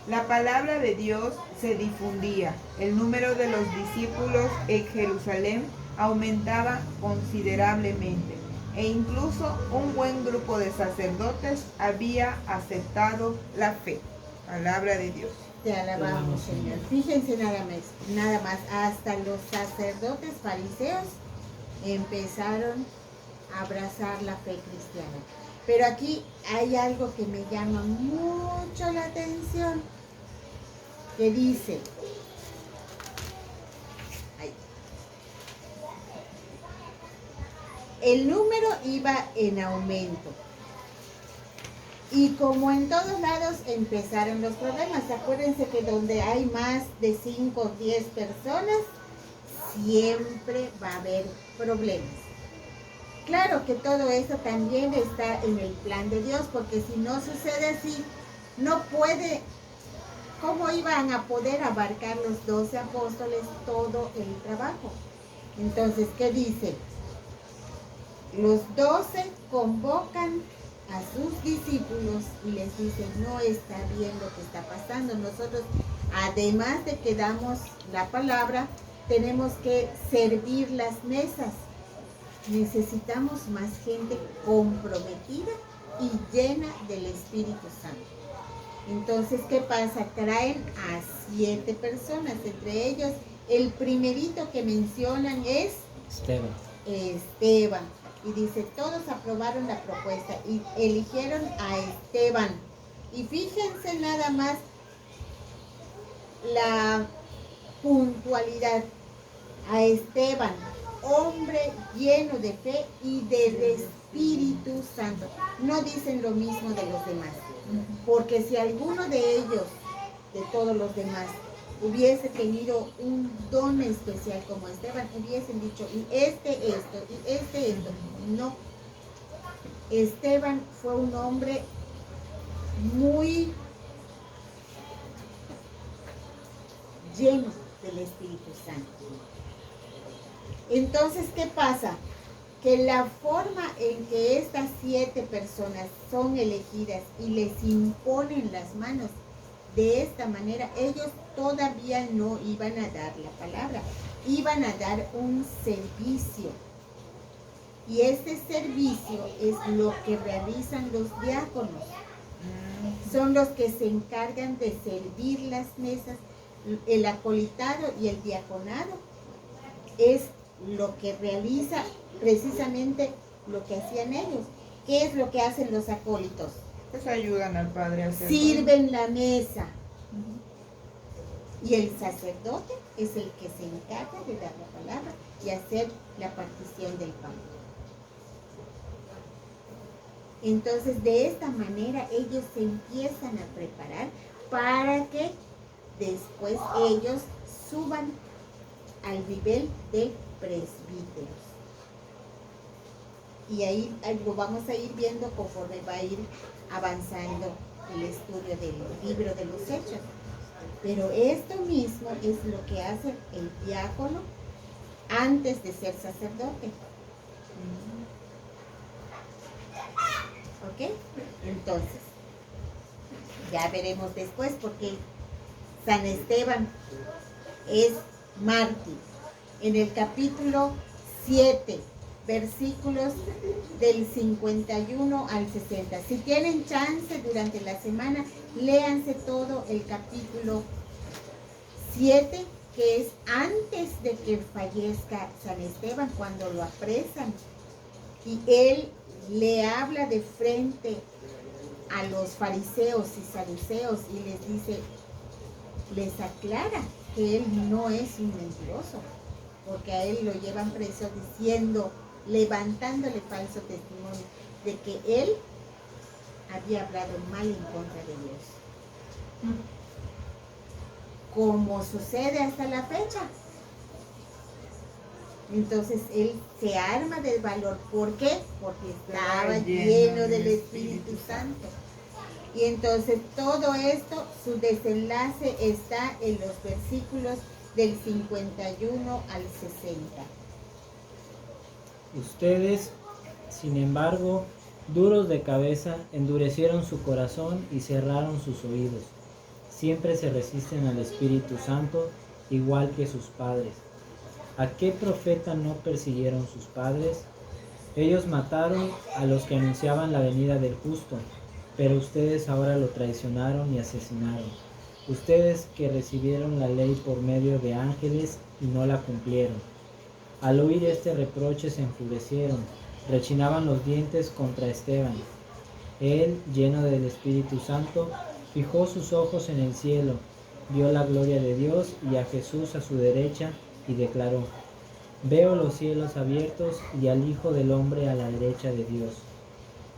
La palabra de Dios se difundía. El número de los discípulos en Jerusalén aumentaba considerablemente, e incluso un buen grupo de sacerdotes había aceptado la fe. Palabra de Dios. Te alabamos, Señor. Fíjense nada más, hasta los sacerdotes fariseos empezaron a abrazar la fe cristiana. Pero aquí hay algo que me llama mucho la atención, que dice, ay, el número iba en aumento. Y como en todos lados empezaron los problemas. Acuérdense que donde hay más de 5 o 10 personas, siempre va a haber problemas. Claro que todo eso también está en el plan de Dios, porque si no sucede así, no puede, ¿cómo iban a poder abarcar los 12 apóstoles todo el trabajo? Entonces, ¿qué dice? Los 12 convocan a sus discípulos y les dicen, no está bien lo que está pasando. Nosotros, además de que damos la palabra, tenemos que servir las mesas. Necesitamos más gente comprometida y llena del Espíritu Santo. Entonces, ¿qué pasa? Traen a 7 personas, entre ellos el primerito que mencionan es Esteban. Y dice, todos aprobaron la propuesta y eligieron a Esteban. Y fíjense nada más la puntualidad. A Esteban, hombre lleno de fe y del Espíritu Santo. No dicen lo mismo de los demás. Porque si alguno de ellos, de todos los demás, hubiese tenido un don especial como Esteban, hubiesen dicho, y esto, y esto. No. Esteban fue un hombre muy lleno del Espíritu Santo. Entonces, ¿qué pasa? Que la forma en que estas 7 personas son elegidas y les imponen las manos, de esta manera, ellos todavía no iban a dar la palabra, iban a dar un servicio. Y este servicio es lo que realizan los diáconos. Son los que se encargan de servir las mesas. El acolitado y el diaconado es lo que realiza precisamente lo que hacían ellos. ¿Qué es lo que hacen los acólitos? Pues ayudan al Padre a hacer. Sirven la mesa. Y el sacerdote es el que se encarga de dar la palabra y hacer la partición del pan. Entonces, de esta manera, ellos se empiezan a preparar para que después ellos suban al nivel de presbíteros. Y ahí lo vamos a ir viendo conforme va a ir avanzando el estudio del libro de los Hechos. Pero esto mismo es lo que hace el diácono antes de ser sacerdote. ¿Ok? Entonces, ya veremos después porque San Esteban es mártir. En el capítulo 7, versículos del 51 al 60. Si tienen chance durante la semana, léanse todo el capítulo 7, que es antes de que fallezca San Esteban, cuando lo apresan. Y él le habla de frente a los fariseos y saduceos y les dice, les aclara que él no es un mentiroso, porque a él lo llevan preso diciendo, levantándole falso testimonio de que él había hablado mal en contra de Dios. Como sucede hasta la fecha. Entonces él se arma de valor. ¿Por qué? Porque estaba lleno del Espíritu Santo. Y entonces todo esto, su desenlace está en los versículos del 51 al 60. Ustedes, sin embargo, duros de cabeza, endurecieron su corazón y cerraron sus oídos. Siempre se resisten al Espíritu Santo, igual que sus padres. ¿A qué profeta no persiguieron sus padres? Ellos mataron a los que anunciaban la venida del justo, pero ustedes ahora lo traicionaron y asesinaron. Ustedes que recibieron la ley por medio de ángeles y no la cumplieron. Al oír este reproche se enfurecieron, rechinaban los dientes contra Esteban. Él, lleno del Espíritu Santo, fijó sus ojos en el cielo, vio la gloria de Dios y a Jesús a su derecha, y declaró: Veo los cielos abiertos y al Hijo del Hombre a la derecha de Dios.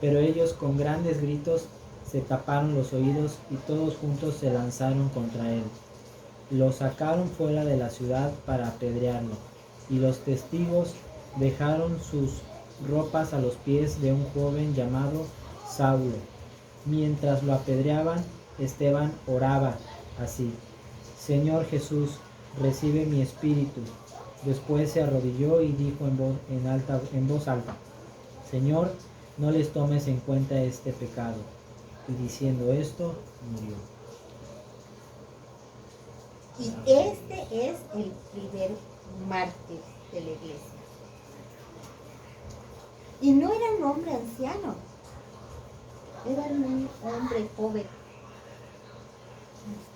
Pero ellos con grandes gritos se taparon los oídos y todos juntos se lanzaron contra él. Lo sacaron fuera de la ciudad para apedrearlo, y los testigos dejaron sus ropas a los pies de un joven llamado Saulo. Mientras lo apedreaban, Esteban oraba así: Señor Jesús, recibe mi espíritu. Después se arrodilló y dijo en voz alta: Señor, no les tomes en cuenta este pecado. Y diciendo esto, murió. Y este es el primer mártir de la iglesia. Y no era un hombre anciano, era un hombre joven.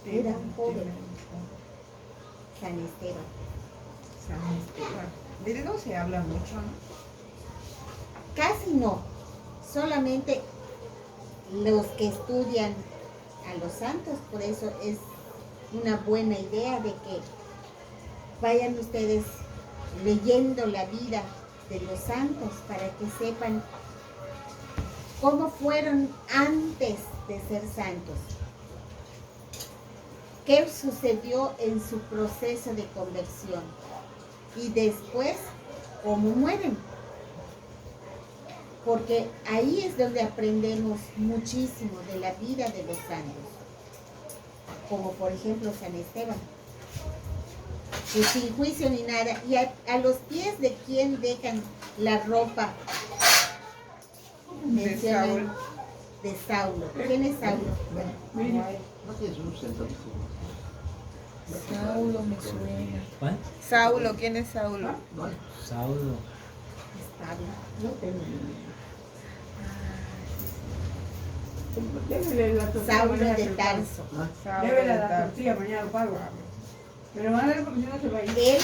Era un joven, San Esteban. San Esteban. De él no se habla mucho, ¿no? Casi no, solamente los que estudian a los santos, por eso es una buena idea de que vayan ustedes leyendo la vida de los santos para que sepan cómo fueron antes de ser santos, qué sucedió en su proceso de conversión y después cómo mueren. Porque ahí es donde aprendemos muchísimo de la vida de los santos, como por ejemplo San Esteban, que sin juicio ni nada, y a los pies de quien dejan la ropa, mencionan de Saulo. ¿Quién es Saulo? No tienes un centro. Saulo me suena. ¿Cuál? Saulo, ¿quién es Saulo? Saulo. Pablo. No tengo ni idea. Débele la tortilla Saulo mañana de se lo pago. Tarso. Saulo Débele de la Tarso. tortilla, mañana lo pago. Pero van a ver porque si no se va a ir. Él,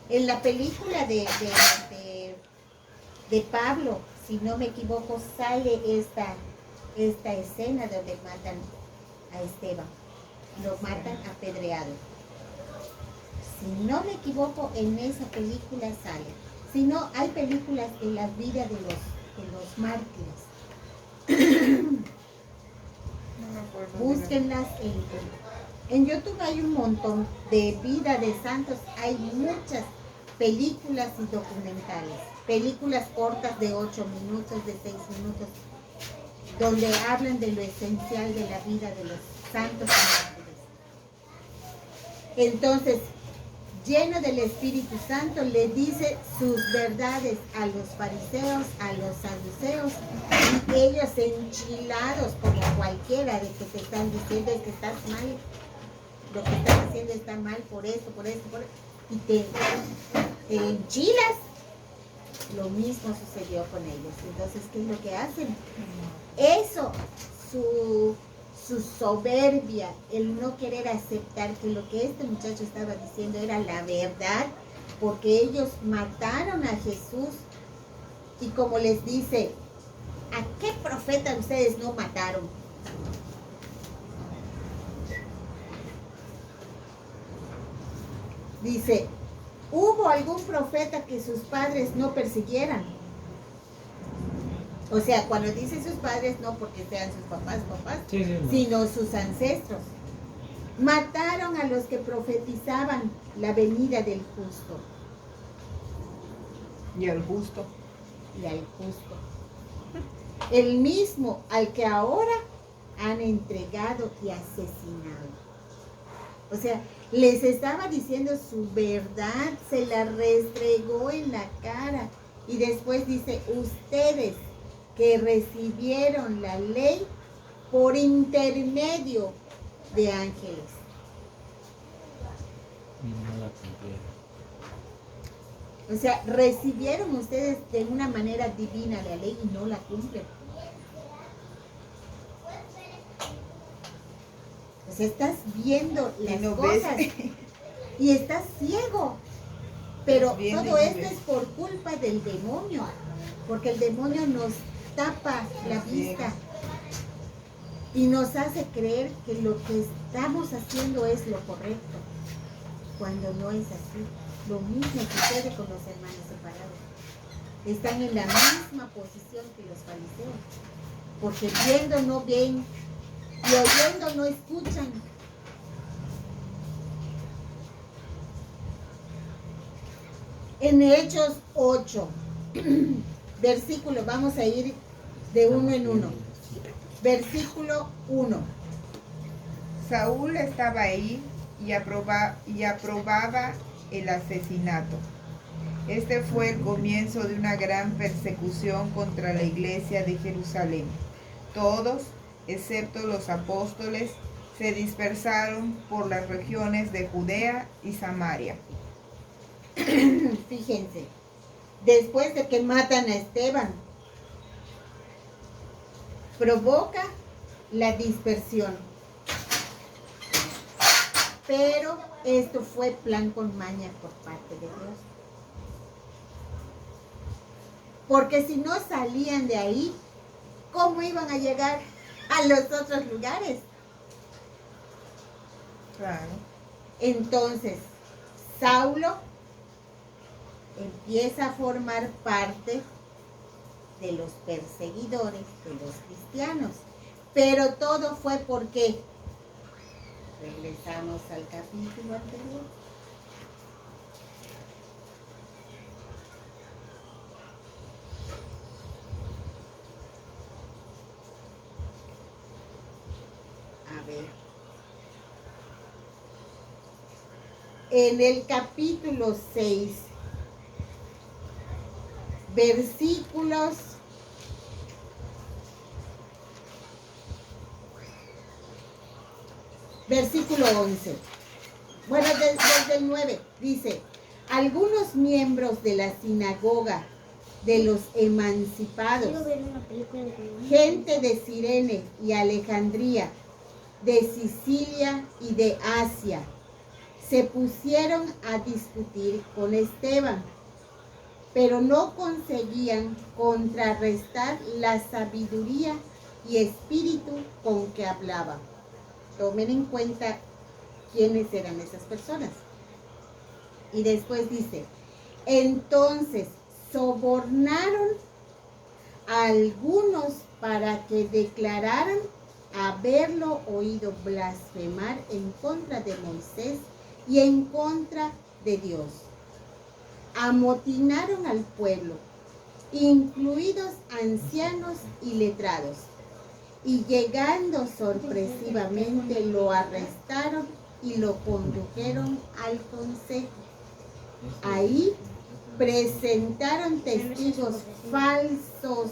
en la película de Pablo, si no me equivoco, sale esta escena donde matan a Esteban. Lo matan apedreado. Si no me equivoco, en esa película sale. Si no, hay películas de la vida de los mártires. No me acuerdo. Búsquenlas en YouTube, hay un montón de vida de santos, hay muchas películas y documentales, películas cortas de 8 minutos, de 6 minutos, donde hablan de lo esencial de la vida de los santos y mártires. Entonces, lleno del Espíritu Santo, le dice sus verdades a los fariseos, a los saduceos, y ellos enchilados como cualquiera de que te están diciendo que estás mal, lo que estás haciendo está mal por esto, y te enchilas. Lo mismo sucedió con ellos. Entonces, ¿qué es lo que hacen? Eso, su soberbia, el no querer aceptar que lo que este muchacho estaba diciendo era la verdad, porque ellos mataron a Jesús. Y como les dice, ¿a qué profeta ustedes no mataron? Dice, ¿hubo algún profeta que sus padres no persiguieran? O sea, cuando dice sus padres, no porque sean sus papás, Sí, no. sino sus ancestros. Mataron a los que profetizaban la venida del justo Y el justo. y al justo. El mismo al que ahora han entregado y asesinado. O sea, les estaba diciendo su verdad, se la restregó en la cara. Y después dice, ustedes que recibieron la ley por intermedio de ángeles. Y no la cumplieron. O sea, recibieron ustedes de una manera divina la ley y no la cumplen. O sea, estás viendo las no cosas ves. y estás ciego. Pero Estás viendo todo y no esto ves. es por culpa del demonio, porque el demonio nos tapa la Nos vista, y nos hace creer que lo que estamos haciendo es lo correcto, cuando no es así. Lo mismo sucede con los hermanos separados. Están en la misma posición que los fariseos, porque viendo no ven y oyendo no escuchan. En Hechos 8, versículo, vamos a ir de uno en uno. Versículo 1. Saúl estaba ahí y aprobaba el asesinato. Este fue el comienzo de una gran persecución contra la iglesia de Jerusalén. Todos, excepto los apóstoles, se dispersaron por las regiones de Judea y Samaria. Fíjense, después de que matan a Esteban, provoca la dispersión. Pero esto fue plan con maña por parte de Dios. Porque si no salían de ahí, ¿cómo iban a llegar a los otros lugares? Claro. Entonces, Saulo empieza a formar parte de los perseguidores de los cristianos. Pero todo fue porque regresamos al capítulo anterior. A ver. En el capítulo 6, versículos 11. Bueno, desde el 9 dice: algunos miembros de la sinagoga de los emancipados, gente de Cirene y Alejandría, de Sicilia y de Asia, se pusieron a discutir con Esteban, pero no conseguían contrarrestar la sabiduría y espíritu con que hablaba. Tomen en cuenta quiénes eran esas personas. Y después dice: entonces sobornaron a algunos para que declararan haberlo oído blasfemar en contra de Moisés y en contra de Dios. Amotinaron al pueblo, incluidos ancianos y letrados, y llegando sorpresivamente lo arrestaron y lo condujeron al consejo. Ahí presentaron testigos falsos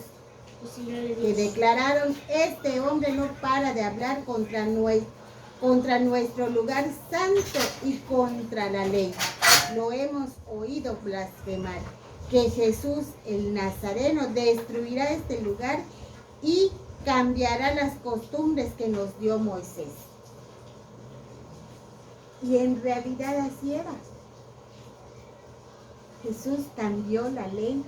que declararon: este hombre no para de hablar contra nuestro lugar santo y contra la ley. Lo hemos oído blasfemar, que Jesús el Nazareno destruirá este lugar y cambiará las costumbres que nos dio Moisés. Y en realidad así era. Jesús cambió la ley.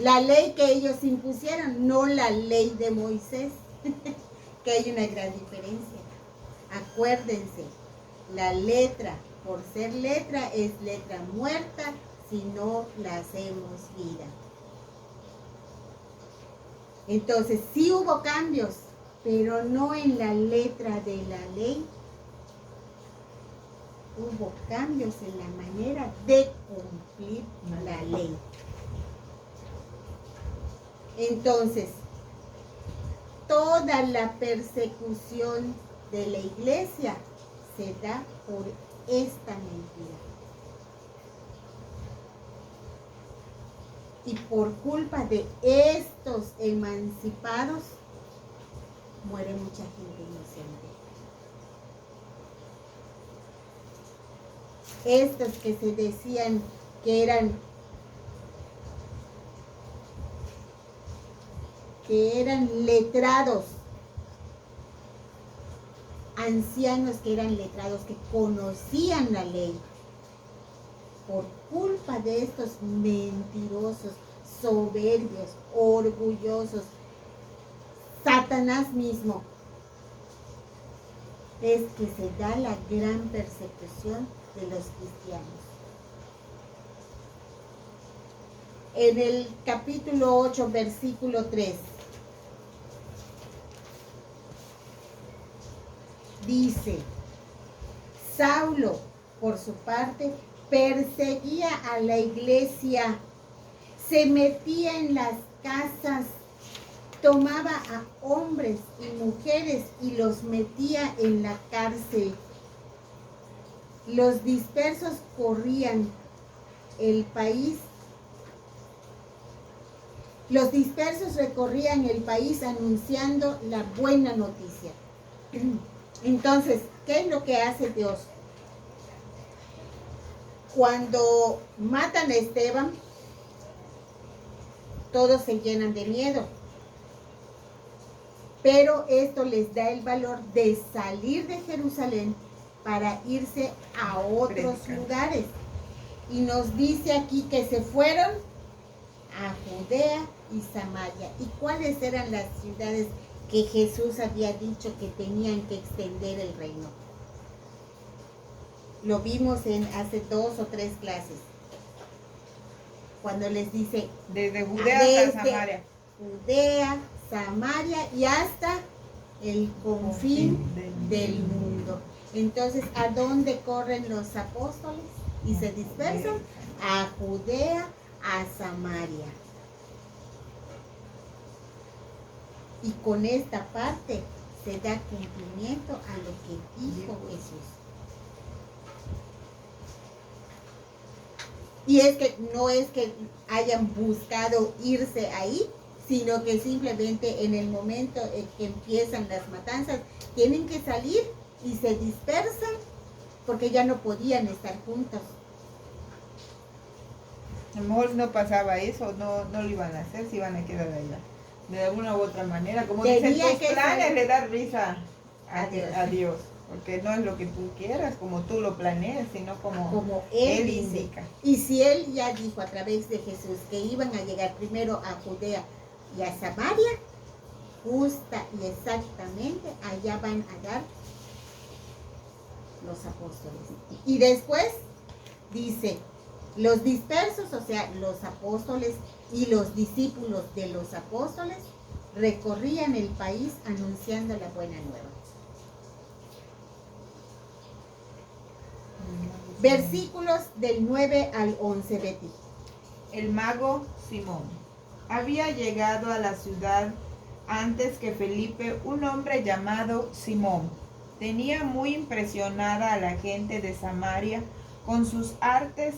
La ley que ellos impusieron, no la ley de Moisés. Que hay una gran diferencia. Acuérdense, la letra, por ser letra, es letra muerta si no la hacemos vida. Entonces, sí hubo cambios, pero no en la letra de la ley. Hubo cambios en la manera de cumplir la ley. Entonces, toda la persecución de la iglesia se da por esta mentira. Y por culpa de estos emancipados, muere mucha gente inocente. Estos que se decían que eran letrados, ancianos que eran letrados, que conocían la ley, por culpa de estos mentirosos, soberbios, orgullosos, Satanás Satanás mismo, es que se da la gran persecución de los cristianos. En el capítulo 8, versículo 3, dice: Saulo, por su parte, perseguía a la iglesia, se metía en las casas, tomaba a hombres y mujeres y los metía en la cárcel. Los dispersos corrían el país. Los dispersos recorrían el país anunciando la buena noticia. Entonces, ¿qué es lo que hace Dios? Cuando matan a Esteban, todos se llenan de miedo. Pero esto les da el valor de salir de Jerusalén para irse a otros lugares. Y nos dice aquí que se fueron a Judea y Samaria. ¿Y cuáles eran las ciudades que Jesús había dicho que tenían que extender el reino? Lo vimos en hace 2 o 3 clases. Cuando les dice Desde Judea hasta Samaria. Judea, Samaria y hasta el confín del mundo. Entonces, ¿a dónde corren los apóstoles y se dispersan? A Judea, a Samaria. Y con esta parte se da cumplimiento a lo que dijo Jesús. Y es que no es que hayan buscado irse ahí, sino que simplemente en el momento en que empiezan las matanzas, tienen que salir y se dispersan porque ya no podían estar juntos. A lo mejor no pasaba eso, no lo iban a hacer, se iban a quedar allá. De alguna u otra manera, como dicen, tus planes le dan risa a Dios. Porque no es lo que tú quieras, como tú lo planeas, sino como Él indica. Y si Él ya dijo a través de Jesús que iban a llegar primero a Judea y a Samaria, justa y exactamente allá van a dar los apóstoles. Y después dice, los dispersos, o sea, los apóstoles y los discípulos de los apóstoles, recorrían el país anunciando la buena nueva. Versículos del 9 al 11, Betty. El mago Simón. Había llegado a la ciudad antes que Felipe un hombre llamado Simón. Tenía muy impresionada a la gente de Samaria con sus artes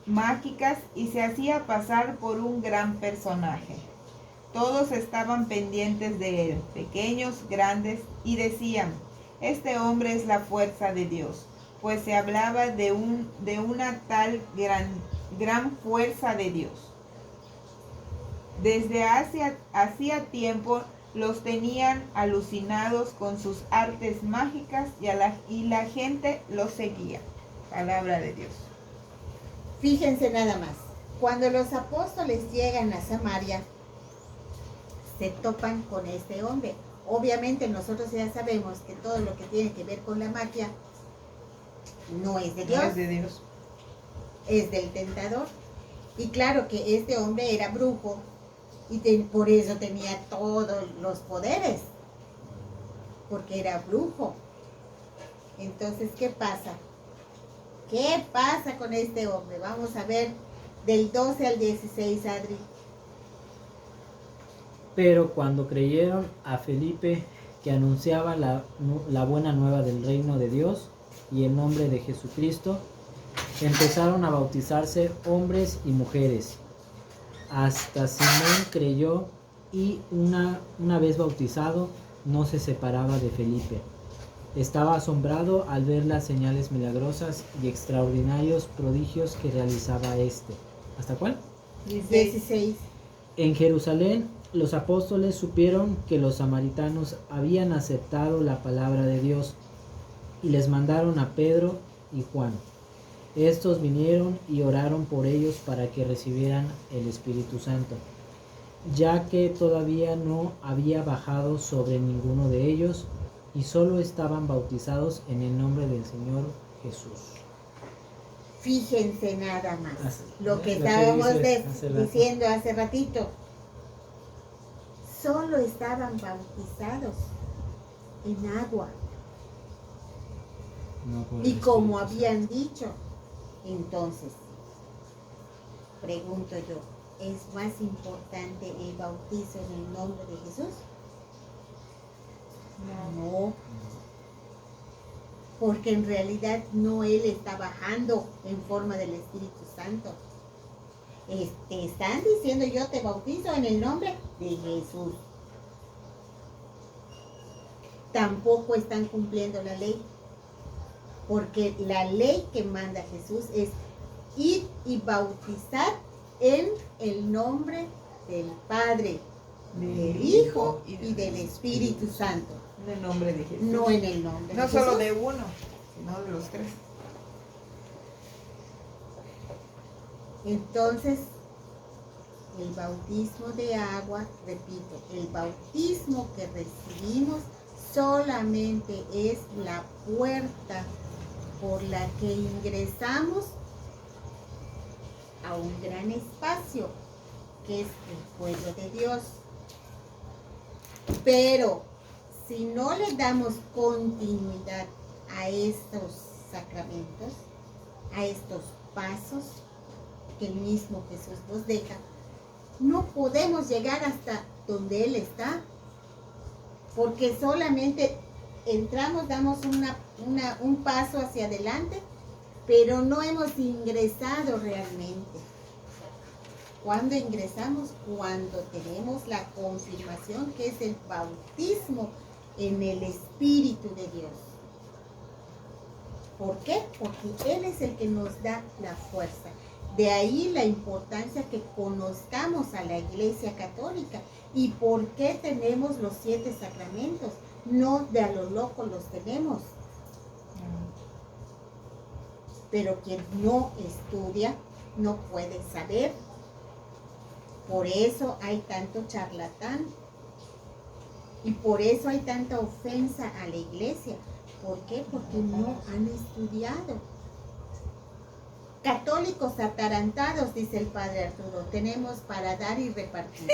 mágicas y se hacía pasar por un gran personaje. Todos estaban pendientes de él, pequeños, grandes, y decían: este hombre es la fuerza de Dios. Pues se hablaba de una tal gran fuerza de Dios. Desde hacía tiempo los tenían alucinados con sus artes mágicas y la gente los seguía. Palabra de Dios. Fíjense nada más, cuando los apóstoles llegan a Samaria, se topan con este hombre. Obviamente nosotros ya sabemos que todo lo que tiene que ver con la magia no es de Dios, No es de Dios, es del tentador. Y claro que este hombre era brujo y por eso tenía todos los poderes, porque era brujo. Entonces, ¿qué pasa? ¿Qué pasa con este hombre? Vamos a ver del 12 al 16, Adri. Pero cuando creyeron a Felipe, que anunciaba la buena nueva del reino de Dios y el nombre de Jesucristo, empezaron a bautizarse hombres y mujeres. Hasta Simón creyó y una vez bautizado no se separaba de Felipe. Estaba asombrado al ver las señales milagrosas y extraordinarios prodigios que realizaba este. ¿Hasta cuál? 16. En Jerusalén los apóstoles supieron que los samaritanos habían aceptado la palabra de Dios y les mandaron a Pedro y Juan. Estos vinieron y oraron por ellos para que recibieran el Espíritu Santo. ya que todavía no había bajado sobre ninguno de ellos y solo estaban bautizados en el nombre del Señor Jesús. Fíjense nada más lo que Lo que estábamos dices hace rato. diciendo hace ratito. Solo estaban bautizados en agua. No por el Y como Espíritu habían dicho, entonces, pregunto yo, ¿es más importante el bautizo en el nombre de Jesús? No, porque en realidad no Él está bajando en forma del Espíritu Santo. Están diciendo, yo te bautizo en el nombre de Jesús. Tampoco están cumpliendo la ley, porque la ley que manda Jesús es ir y bautizar en el nombre del Padre, del Hijo y del Espíritu Santo, En el nombre de Jesús. no en el nombre de No Jesús. solo de uno, sino de los tres. Entonces, el bautismo de agua, repito, el bautismo que recibimos solamente es la puerta por la que ingresamos a un gran espacio, que es el pueblo de Dios. Pero si no le damos continuidad a estos sacramentos, a estos pasos que el mismo Jesús nos deja, no podemos llegar hasta donde Él está, porque solamente entramos, damos un paso hacia adelante, pero no hemos ingresado realmente. ¿Cuándo ingresamos? Cuando tenemos la confirmación, que es el bautismo en el Espíritu de Dios. ¿Por qué? Porque Él es el que nos da la fuerza. De ahí la importancia que conozcamos a la Iglesia Católica y por qué tenemos los 7 sacramentos. No de a lo loco los tenemos. Pero quien no estudia no puede saber. Por eso hay tanto charlatán y por eso hay tanta ofensa a la Iglesia. ¿Por qué? Porque no han estudiado. Católicos atarantados, dice el Padre Arturo, tenemos para dar y repartir.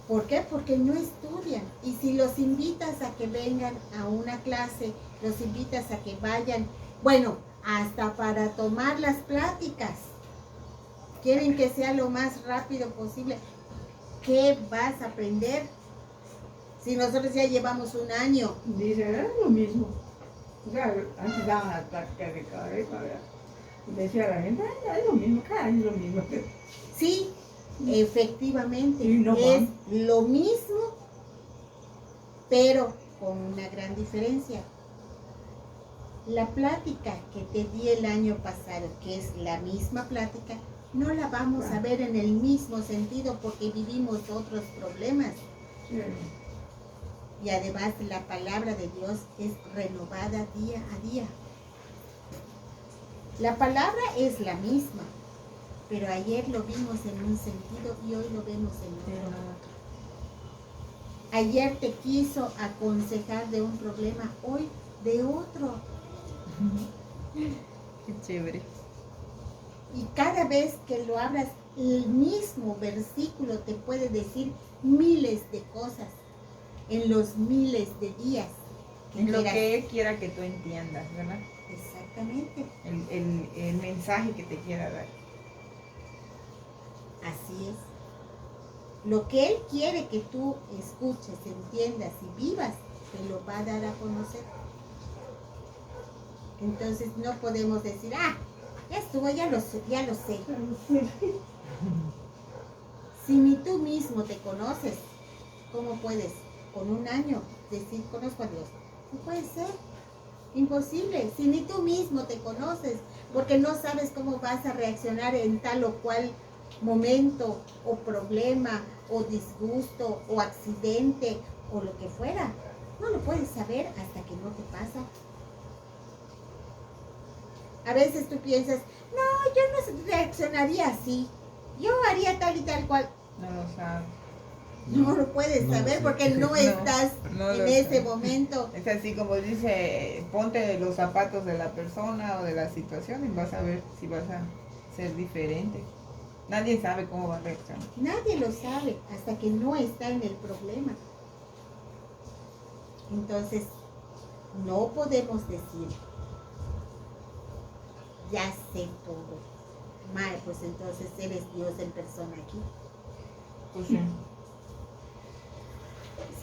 ¿Por qué? Porque no estudian. Y si los invitas a que vengan a una clase, los invitas a que vayan, bueno, hasta para tomar las pláticas, quieren que sea lo más rápido posible. ¿Qué vas a aprender? Si nosotros ya llevamos un año. Dice, es lo mismo. O sea, antes daban las prácticas de cada vez, ¿verdad? Y decía la gente, es lo mismo, cada año es lo mismo. Sí, efectivamente, Y no es van. lo mismo, pero con una gran diferencia. La plática que te di el año pasado, que es la misma plática, no la vamos a ver en el mismo sentido porque vivimos otros problemas. Sí. Y además la palabra de Dios es renovada día a día. La palabra es la misma, pero ayer lo vimos en un sentido y hoy lo vemos en otro. Ayer te quiso aconsejar de un problema, hoy de otro. Qué chévere. Y cada vez que lo abras, el mismo versículo te puede decir miles de cosas en los miles de días. En lo quieras. que Él quiera que tú entiendas, ¿verdad? Exactamente, El mensaje que te quiera dar. así es. Lo que Él quiere que tú escuches, entiendas y vivas, te lo va a dar a conocer. Entonces no podemos decir, ya estuvo, ya lo sé. Si ni tú mismo te conoces, ¿cómo puedes con un año decir conozco a Dios? No puede ser, imposible. Si ni tú mismo te conoces, porque no sabes cómo vas a reaccionar en tal o cual momento o problema o disgusto o accidente o lo que fuera, no lo puedes saber hasta que no te pasa. A veces tú piensas, no, yo no reaccionaría así. yo haría tal y tal cual. No lo sabe. No lo puedes No lo saber sé. porque no estás no en lo ese sé. momento. Es así como dice, ponte los zapatos de la persona o de la situación y vas a ver si vas a ser diferente. Nadie sabe cómo va a reaccionar. Nadie lo sabe hasta que no está en el problema. Entonces, no podemos decir, ya sé todo. Mae, pues entonces eres Dios en persona aquí. Pues sí.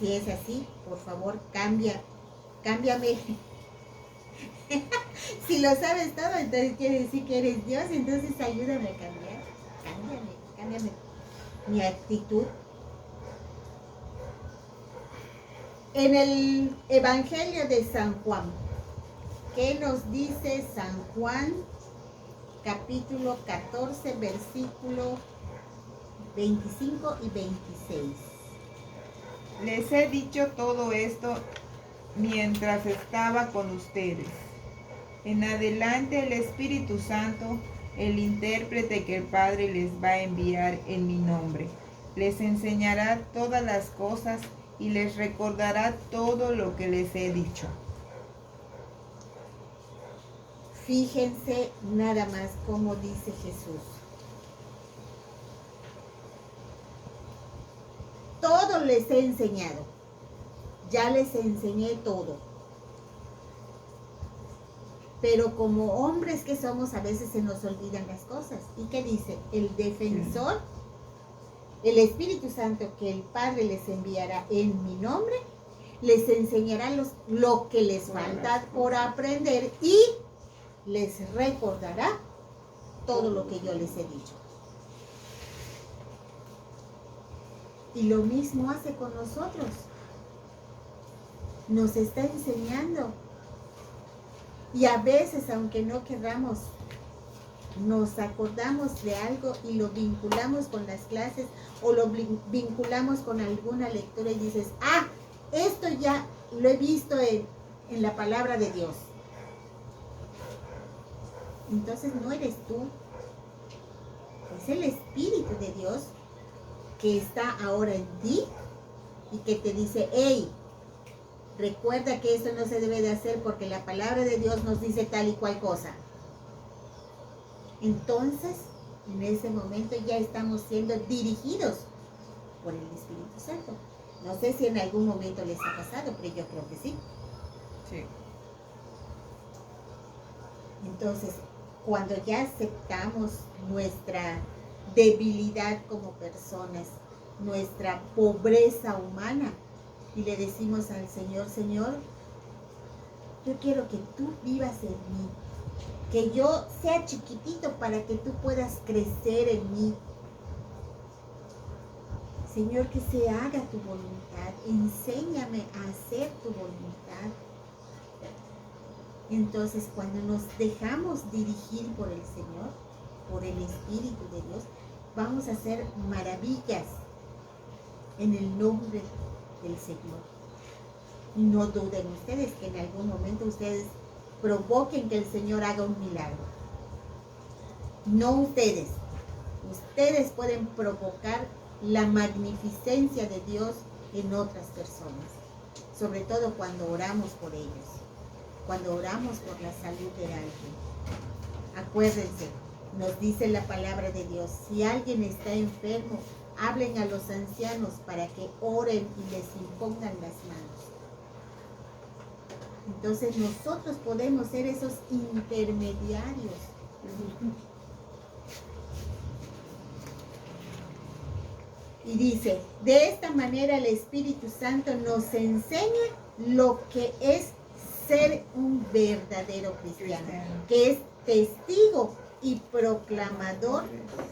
Si es así, por favor, cámbiame. Si lo sabes todo, entonces quiere decir que eres Dios, entonces ayúdame a cambiar. Cámbiame mi actitud. En el Evangelio de San Juan, ¿qué nos dice San Juan? Capítulo 14, versículo 25 y 26. Les he dicho todo esto mientras estaba con ustedes. En adelante el Espíritu Santo, el intérprete que el Padre les va a enviar en mi nombre, les enseñará todas las cosas y les recordará todo lo que les he dicho. Fíjense nada más cómo dice Jesús. Todo les he enseñado. Ya les enseñé todo. Pero como hombres que somos, a veces se nos olvidan las cosas. ¿Y qué dice? El defensor, el Espíritu Santo que el Padre les enviará en mi nombre, les enseñará lo que les falta por aprender y les recordará todo lo que yo les he dicho. Y lo mismo hace con nosotros. Nos está enseñando. Y a veces, aunque no queramos, nos acordamos de algo y lo vinculamos con las clases o lo vinculamos con alguna lectura y dices, esto ya lo he visto en la palabra de Dios. Entonces no eres tú, es el Espíritu de Dios que está ahora en ti y que te dice, hey, recuerda que esto no se debe de hacer porque la palabra de Dios nos dice tal y cual cosa. Entonces, en ese momento ya estamos siendo dirigidos por el Espíritu Santo. No sé si en algún momento les ha pasado, pero yo creo que sí. Sí. Entonces, cuando ya aceptamos nuestra debilidad como personas, nuestra pobreza humana, y le decimos al Señor, Señor, yo quiero que tú vivas en mí, que yo sea chiquitito para que tú puedas crecer en mí. Señor, que se haga tu voluntad, enséñame a hacer tu voluntad. Entonces, cuando nos dejamos dirigir por el Señor, por el Espíritu de Dios, vamos a hacer maravillas en el nombre del Señor. Y no duden ustedes que en algún momento ustedes provoquen que el Señor haga un milagro. No ustedes. Ustedes pueden provocar la magnificencia de Dios en otras personas. Sobre todo cuando oramos por ellos. Cuando oramos por la salud de alguien. Acuérdense, nos dice la palabra de Dios, si alguien está enfermo, hablen a los ancianos para que oren y les impongan las manos. Entonces nosotros podemos ser esos intermediarios. Y dice, de esta manera el Espíritu Santo nos enseña lo que es ser un verdadero cristiano, que es testigo y proclamador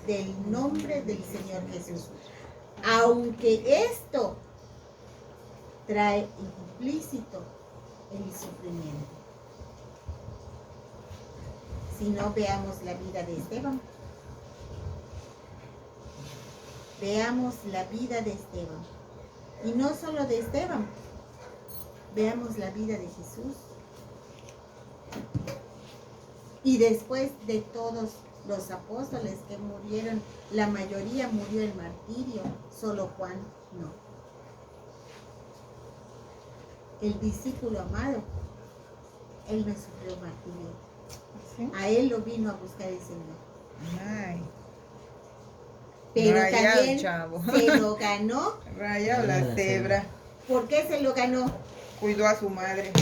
del nombre del Señor Jesús. Aunque esto trae implícito el sufrimiento. Si no, veamos la vida de Esteban. Veamos la vida de Esteban. Y no solo de Esteban, veamos la vida de Jesús. Y después de todos los apóstoles que murieron, la mayoría murió en martirio, solo Juan no. El discípulo amado, él no sufrió martirio. ¿Sí? A él lo vino a buscar el Señor. Ay, Pero rayado, también chavo. se lo ganó. Rayado la cebra. ¿Por qué se lo ganó? Cuidó a su madre.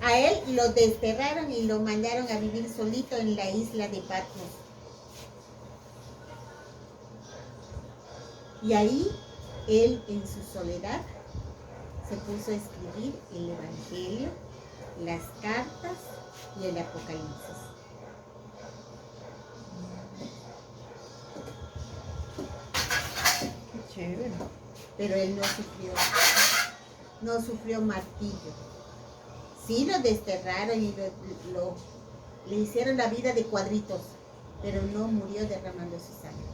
A él lo desterraron y lo mandaron a vivir solito en la isla de Patmos. Y ahí, él en su soledad, se puso a escribir el Evangelio, las cartas y el Apocalipsis. Qué chévere. Pero él no sufrió martirio. Sí lo desterraron y le hicieron la vida de cuadritos, pero no murió derramando su sangre.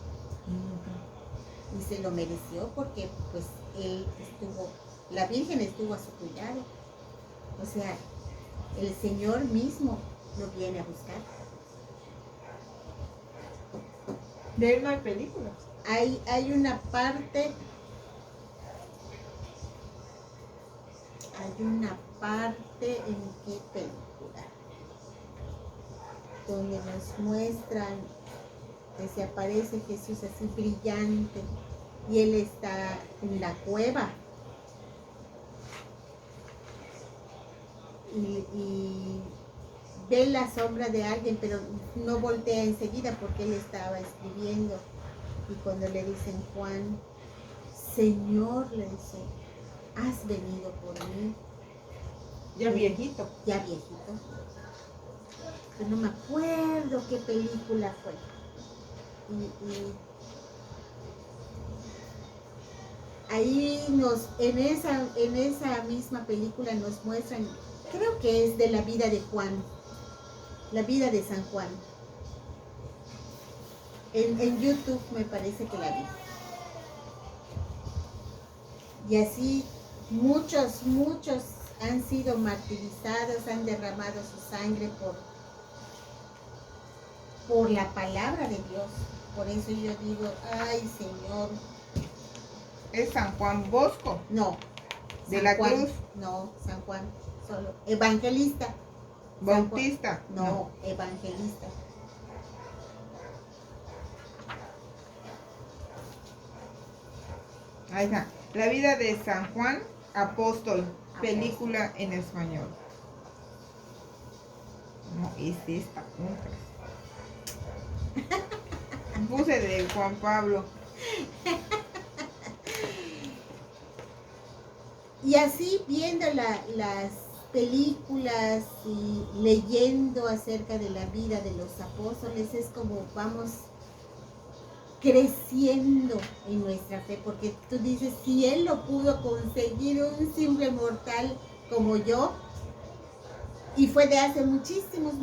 Y se lo mereció porque pues la Virgen estuvo a su cuidado. O sea, el Señor mismo lo viene a buscar. De él no hay películas. Hay una parte en qué película donde nos muestran que se aparece Jesús así brillante y él está en la cueva y ve la sombra de alguien, pero no voltea enseguida porque él estaba escribiendo. Y cuando le dicen Juan, Señor, le dice, has venido por mí. Ya viejito. Ya viejito. Pero no me acuerdo qué película fue. Y ahí en esa misma película nos muestran, creo que es de la vida de Juan, la vida de San Juan. En YouTube me parece que la vi. Y así muchos han sido martirizados, han derramado su sangre por la palabra de Dios. Por eso yo digo, ay Señor. Es San Juan Bosco. No. De San la Juan, Cruz. No, San Juan, solo. Evangelista. Bautista. No, evangelista. Ahí está. La vida de San Juan Apóstol. Película en español. No, es esta. Puse de Juan Pablo. Y así viendo las películas y leyendo acerca de la vida de los apóstoles, es como vamos creciendo en nuestra fe, porque tú dices, si él lo pudo conseguir, un simple mortal como yo, y fue de hace muchísimos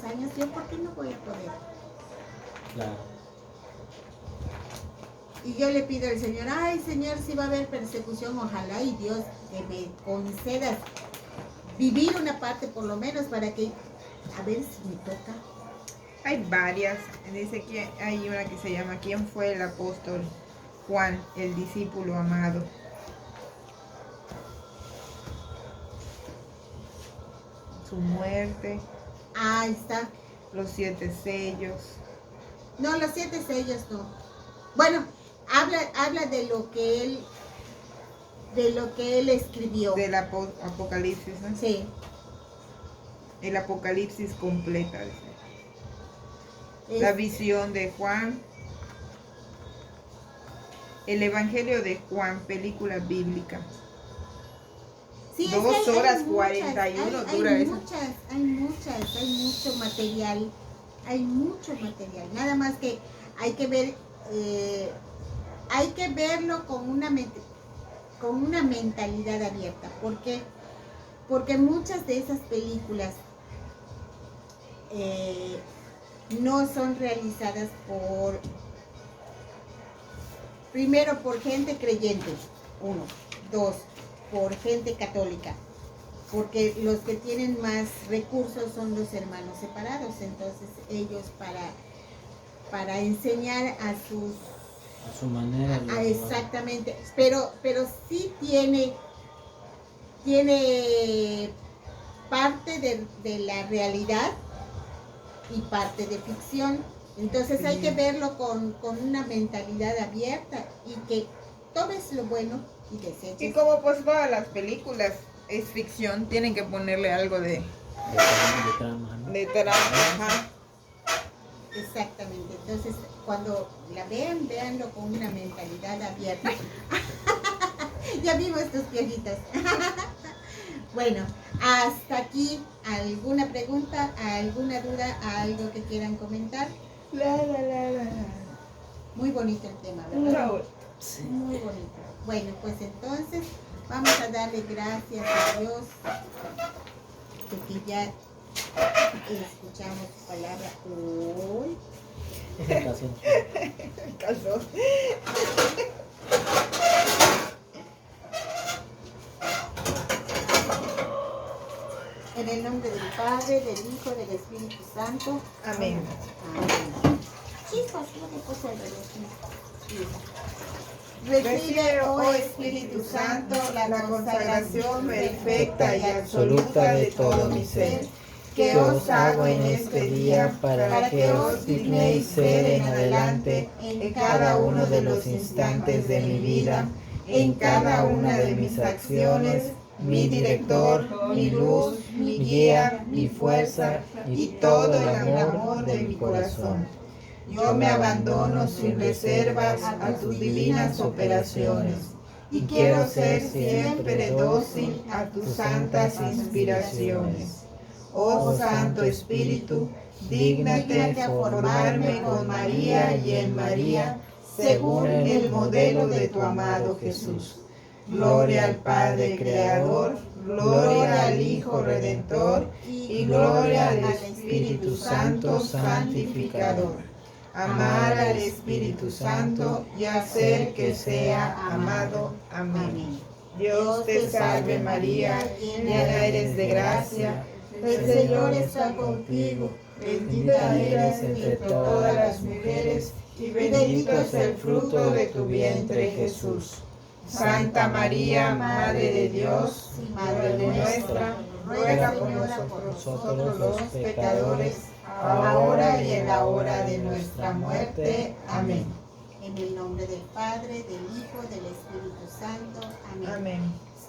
años, yo por qué no voy a poder. Claro. Y yo le pido al Señor, ay Señor, si va a haber persecución, ojalá y Dios que me concedas vivir una parte por lo menos para que, a ver si me toca. Hay varias. Dice que hay una que se llama ¿Quién fue el apóstol? Juan, el discípulo amado. Su muerte, Ahí está. los 7 sellos. No, los 7 sellos no. Bueno, habla de lo que él escribió. Del Apocalipsis, ¿no? Sí. El Apocalipsis completa. Dice. Es- La visión de Juan. El Evangelio de Juan, película bíblica. sí, es 2 que hay horas muchas, 41 dura hay eso. hay mucho material. Hay mucho material. Nada más que hay que ver, hay que verlo con una mentalidad abierta. ¿Por qué? Porque muchas de esas películas no son realizadas primero por gente creyente, 1, 2, por gente católica, porque los que tienen más recursos son los hermanos separados, entonces ellos para enseñar a sus... A su manera. exactamente, pero sí tiene parte de la realidad y parte de ficción. Entonces hay que verlo con una mentalidad abierta y que tomes lo bueno y deseches. Y como pues todas las películas es ficción, tienen que ponerle algo de trama, ¿no? trama. Ajá. Exactamente. Entonces cuando la vean, véanlo con una mentalidad abierta. Ya vimos tus piojitas. Bueno, hasta aquí, ¿alguna pregunta, alguna duda, algo que quieran comentar? Muy bonito el tema, ¿verdad? Sí. Muy bonito. Bueno, pues entonces vamos a darle gracias a Dios de que ya escuchamos su palabra hoy. Esa ocasión. Calzón. En el nombre del Padre, del Hijo, del Espíritu Santo. Amén. Amén. Chispas, no me puse el reloj. Recibe, oh Espíritu Santo, la consagración perfecta y absoluta de todo mi ser, que os hago en este día para que os dignéis ser en adelante en cada uno de los instantes de mi vida, en cada una de mis acciones, mi director, mi luz, mi guía, mi fuerza y todo el amor de mi corazón. Yo me abandono sin reservas a tus divinas operaciones y quiero ser siempre dócil a tus santas inspiraciones. Oh Santo Espíritu, dígnate a formarme con María y en María, según el modelo de tu amado Jesús. Gloria al Padre Creador, gloria al Hijo Redentor y gloria al Espíritu Santo Santificador. Amar al Espíritu Santo y hacer que sea amado. Amén. Dios te salve María, llena eres de gracia, el Señor está contigo, bendita eres entre todas las mujeres y bendito es el fruto de tu vientre Jesús. Santa María, Madre de Dios y Madre nuestra, ruega por nosotros los pecadores, ahora y en la hora de nuestra muerte. Amén. En el nombre del Padre, del Hijo, del Espíritu Santo. Amén.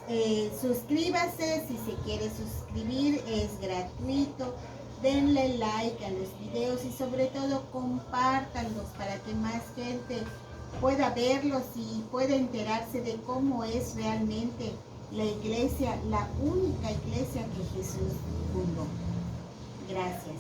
Amén. Suscríbase si se quiere suscribir, es gratuito. Denle like a los videos y sobre todo compártanlos para que más gente pueda verlos y pueda enterarse de cómo es realmente la iglesia, la única iglesia que Jesús fundó. Gracias.